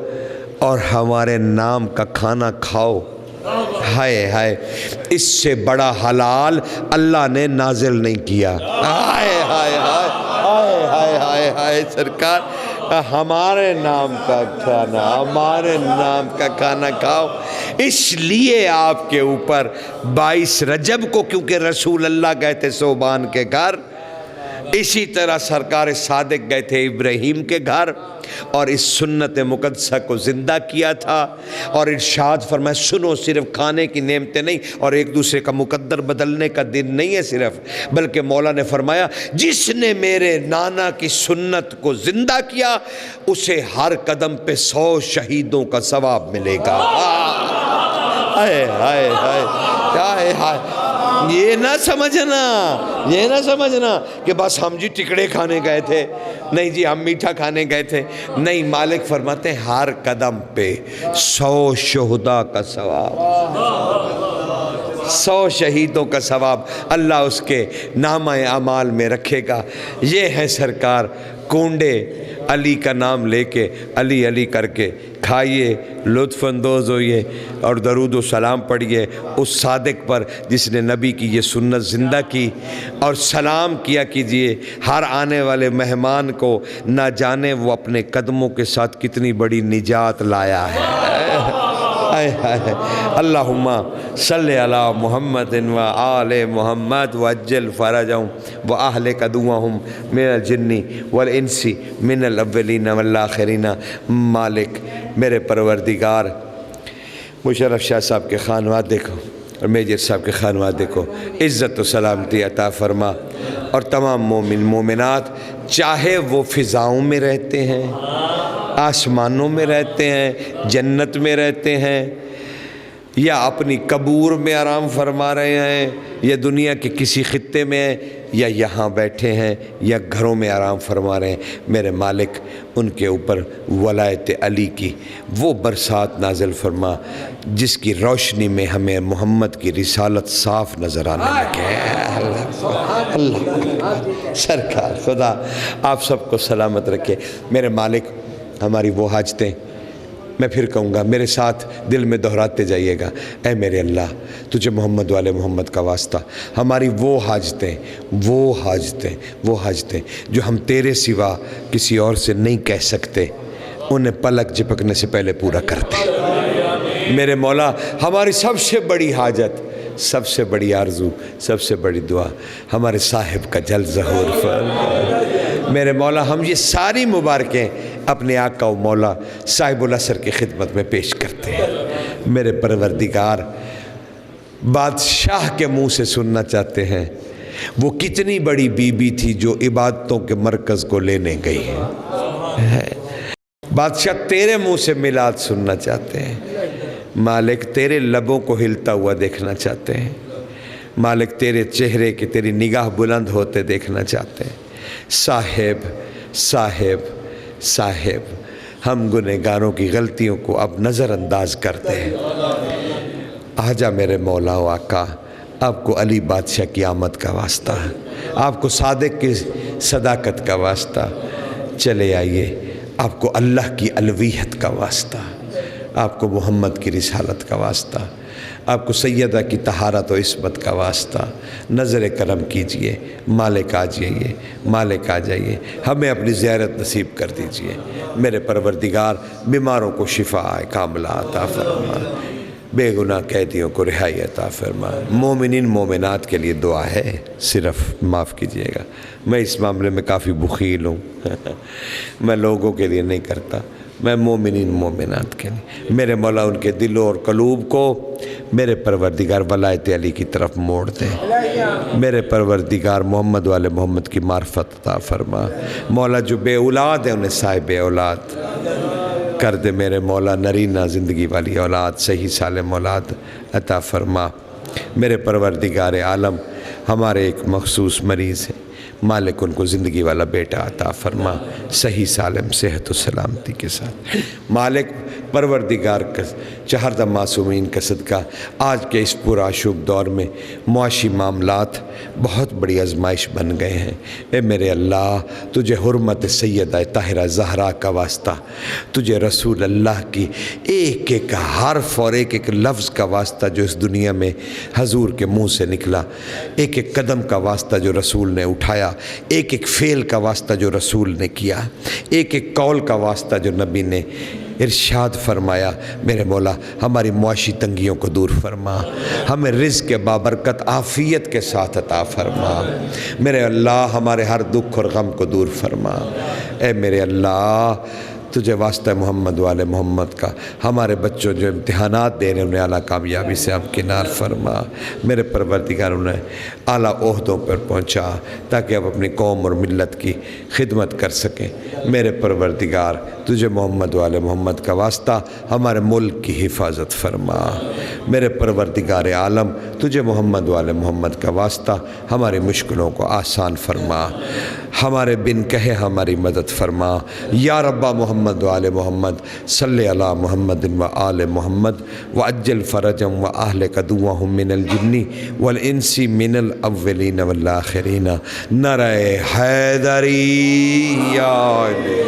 اور ہمارے نام کا کھانا کھاؤ۔ ہائے ہائے، اس سے بڑا حلال اللہ نے نازل نہیں کیا۔ ہائے ہائے ہائے ہائے ہائے ہائے ہائے، سرکار ہمارے نام کا کھانا، ہمارے نام کا کھانا کھاؤ۔ اس لیے آپ کے اوپر 22 رجب کو، کیونکہ رسول اللہ گئے تھے صوبان کے گھر، اسی طرح سرکار صادق گئے تھے ابراہیم کے گھر اور اس سنت مقدسہ کو زندہ کیا تھا، اور ارشاد فرمایا سنو، صرف کھانے کی نعمتیں نہیں اور ایک دوسرے کا مقدر بدلنے کا دن نہیں ہے صرف، بلکہ مولا نے فرمایا جس نے میرے نانا کی سنت کو زندہ کیا اسے ہر قدم پہ 100 شہیدوں کا ثواب ملے گا۔ ہائے ہائے ہائے ہائے ہائے، یہ نہ سمجھنا کہ بس ہم جی ٹکڑے کھانے گئے تھے، نہیں جی ہم میٹھا کھانے گئے تھے، نہیں، مالک فرماتے ہیں ہر قدم پہ 100 شہداء کا ثواب، 100 شہیدوں کا ثواب اللہ اس کے نامہ اعمال میں رکھے گا۔ یہ ہے سرکار کونڈے، علی کا نام لے کے علی علی کر کے کھائیے، لطف اندوز ہوئیے اور درود و سلام پڑھیے اس صادق پر جس نے نبی کی یہ سنت زندہ کی، اور سلام کیا کیجئے ہر آنے والے مہمان کو، نہ جانے وہ اپنے قدموں کے ساتھ کتنی بڑی نجات لایا ہے۔ اللہم صلی علی محمد و آل محمد وعجل فرجہم و اہلک عدوہم من الجن والانس من الاولین والآخرین۔ مالک میرے پروردگار، مشرف شاہ صاحب کے خانوادے کو اور میجر صاحب کے خانوادے کو عزت و سلامتی عطا فرما، اور تمام مومن مومنات چاہے وہ فضاؤں میں رہتے ہیں، آسمانوں میں رہتے ہیں، جنت میں رہتے ہیں، یا اپنی قبور میں آرام فرما رہے ہیں، یا دنیا کے کسی خطے میں ہیں، یا یہاں بیٹھے ہیں، یا گھروں میں آرام فرما رہے ہیں، میرے مالک ان کے اوپر ولایت علی کی وہ برسات نازل فرما جس کی روشنی میں ہمیں محمد کی رسالت صاف نظر آنے لگے۔ اللہ سرکار خدا آپ سب کو سلامت رکھے۔ میرے مالک ہماری وہ حاجتیں، میں پھر کہوں گا میرے ساتھ دل میں دہراتے جائیے گا، اے میرے اللہ تجھے محمد والے محمد کا واسطہ، ہماری وہ حاجتیں جو ہم تیرے سوا کسی اور سے نہیں کہہ سکتے، انہیں پلک جھپکنے سے پہلے پورا کرتے۔ میرے مولا ہماری سب سے بڑی حاجت، سب سے بڑی آرزو، سب سے بڑی دعا ہمارے صاحب کا جل ظہور فرما۔ میرے مولا ہم یہ ساری مبارکیں اپنے آقا و مولا صاحب العصر کی خدمت میں پیش کرتے ہیں۔ میرے پروردگار، بادشاہ کے منہ سے سننا چاہتے ہیں وہ کتنی بڑی بی بی تھی جو عبادتوں کے مرکز کو لینے گئی ہے۔ بادشاہ تیرے منہ سے میلاد سننا چاہتے ہیں، مالک تیرے لبوں کو ہلتا ہوا دیکھنا چاہتے ہیں، مالک تیرے چہرے کی تیری نگاہ بلند ہوتے دیکھنا چاہتے ہیں۔ صاحب صاحب صاحب ہم گنہگاروں کی غلطیوں کو اب نظر انداز کرتے ہیں۔ آجا میرے مولا و آقا، آپ کو علی بادشاہ کی آمد کا واسطہ ہے، آپ کو صادق کی صداقت کا واسطہ، چلے آئیے، آپ کو اللہ کی الویت کا واسطہ، آپ کو محمد کی رسالت کا واسطہ، آپ کو سیدہ کی طہارت و عصمت کا واسطہ، نظر کرم کیجئے، مالک آ جائیے، مالک آ جائیے، ہمیں اپنی زیارت نصیب کر دیجئے۔ میرے پروردگار، بیماروں کو شفا کاملہ عطا فرما، بے گناہ قیدیوں کو رہائی عطا فرما۔ مومنین مومنات کے لیے دعا ہے، صرف معاف کیجئے گا، میں اس معاملے میں کافی بخیل ہوں میں لوگوں کے لیے نہیں کرتا، میں مومنین مومنات کے لیے میرے مولا ان کے دلوں اور قلوب کو میرے پروردگار ولایت علی کی طرف موڑ دے، میرے پروردگار محمد والے محمد کی معرفت عطا فرما، مولا جو بے اولاد ہیں انہیں صاحب اولاد کر دے، میرے مولا نرینہ زندگی والی اولاد صحیح سالم اولاد عطا فرما، میرے پروردگار عالم ہمارے ایک مخصوص مریض ہیں، مالک ان کو زندگی والا بیٹا عطا فرما، صحیح سالم صحت و سلامتی کے ساتھ، مالک پروردگار کا چہردہ معصومین کا صدقہ آج کے اس پرآشوب دور میں معاشی معاملات بہت بڑی آزمائش بن گئے ہیں، اے میرے اللہ تجھے حرمت سیدہ طاہرہ زہرا کا واسطہ، تجھے رسول اللہ کی ایک ایک حرف اور ایک ایک لفظ کا واسطہ جو اس دنیا میں حضور کے منہ سے نکلا، ایک ایک قدم کا واسطہ جو رسول نے اٹھایا، ایک ایک فعل کا واسطہ جو رسول نے کیا، ایک ایک قول کا واسطہ جو نبی نے ارشاد فرمایا، میرے مولا ہماری معاشی تنگیوں کو دور فرما، ہمیں رزق بابرکت عافیت کے ساتھ عطا فرما، میرے اللہ ہمارے ہر دکھ اور غم کو دور فرما، اے میرے اللہ تجھے واسطہ محمد والے محمد کا ہمارے بچوں جو امتحانات دے رہے ہیں انہیں اعلیٰ کامیابی سے ہم کنار فرما، میرے پروردگار انہیں اعلیٰ عہدوں پر پہنچا تاکہ اب اپنی قوم اور ملت کی خدمت کر سکیں، میرے پروردگار تجھے محمد والے محمد کا واسطہ ہمارے ملک کی حفاظت فرما، میرے پروردگار عالم تجھے محمد والے محمد کا واسطہ ہماری مشکلوں کو آسان فرما، ہمارے بن کہے ہماری مدد فرما، یا ربا محمد والے محمد صلی علی محمد و آل محمد وعجل فرجم و اہلک دعوہم من الجن والانس من الاولین والآخرین، نعرہ حیدری یا علی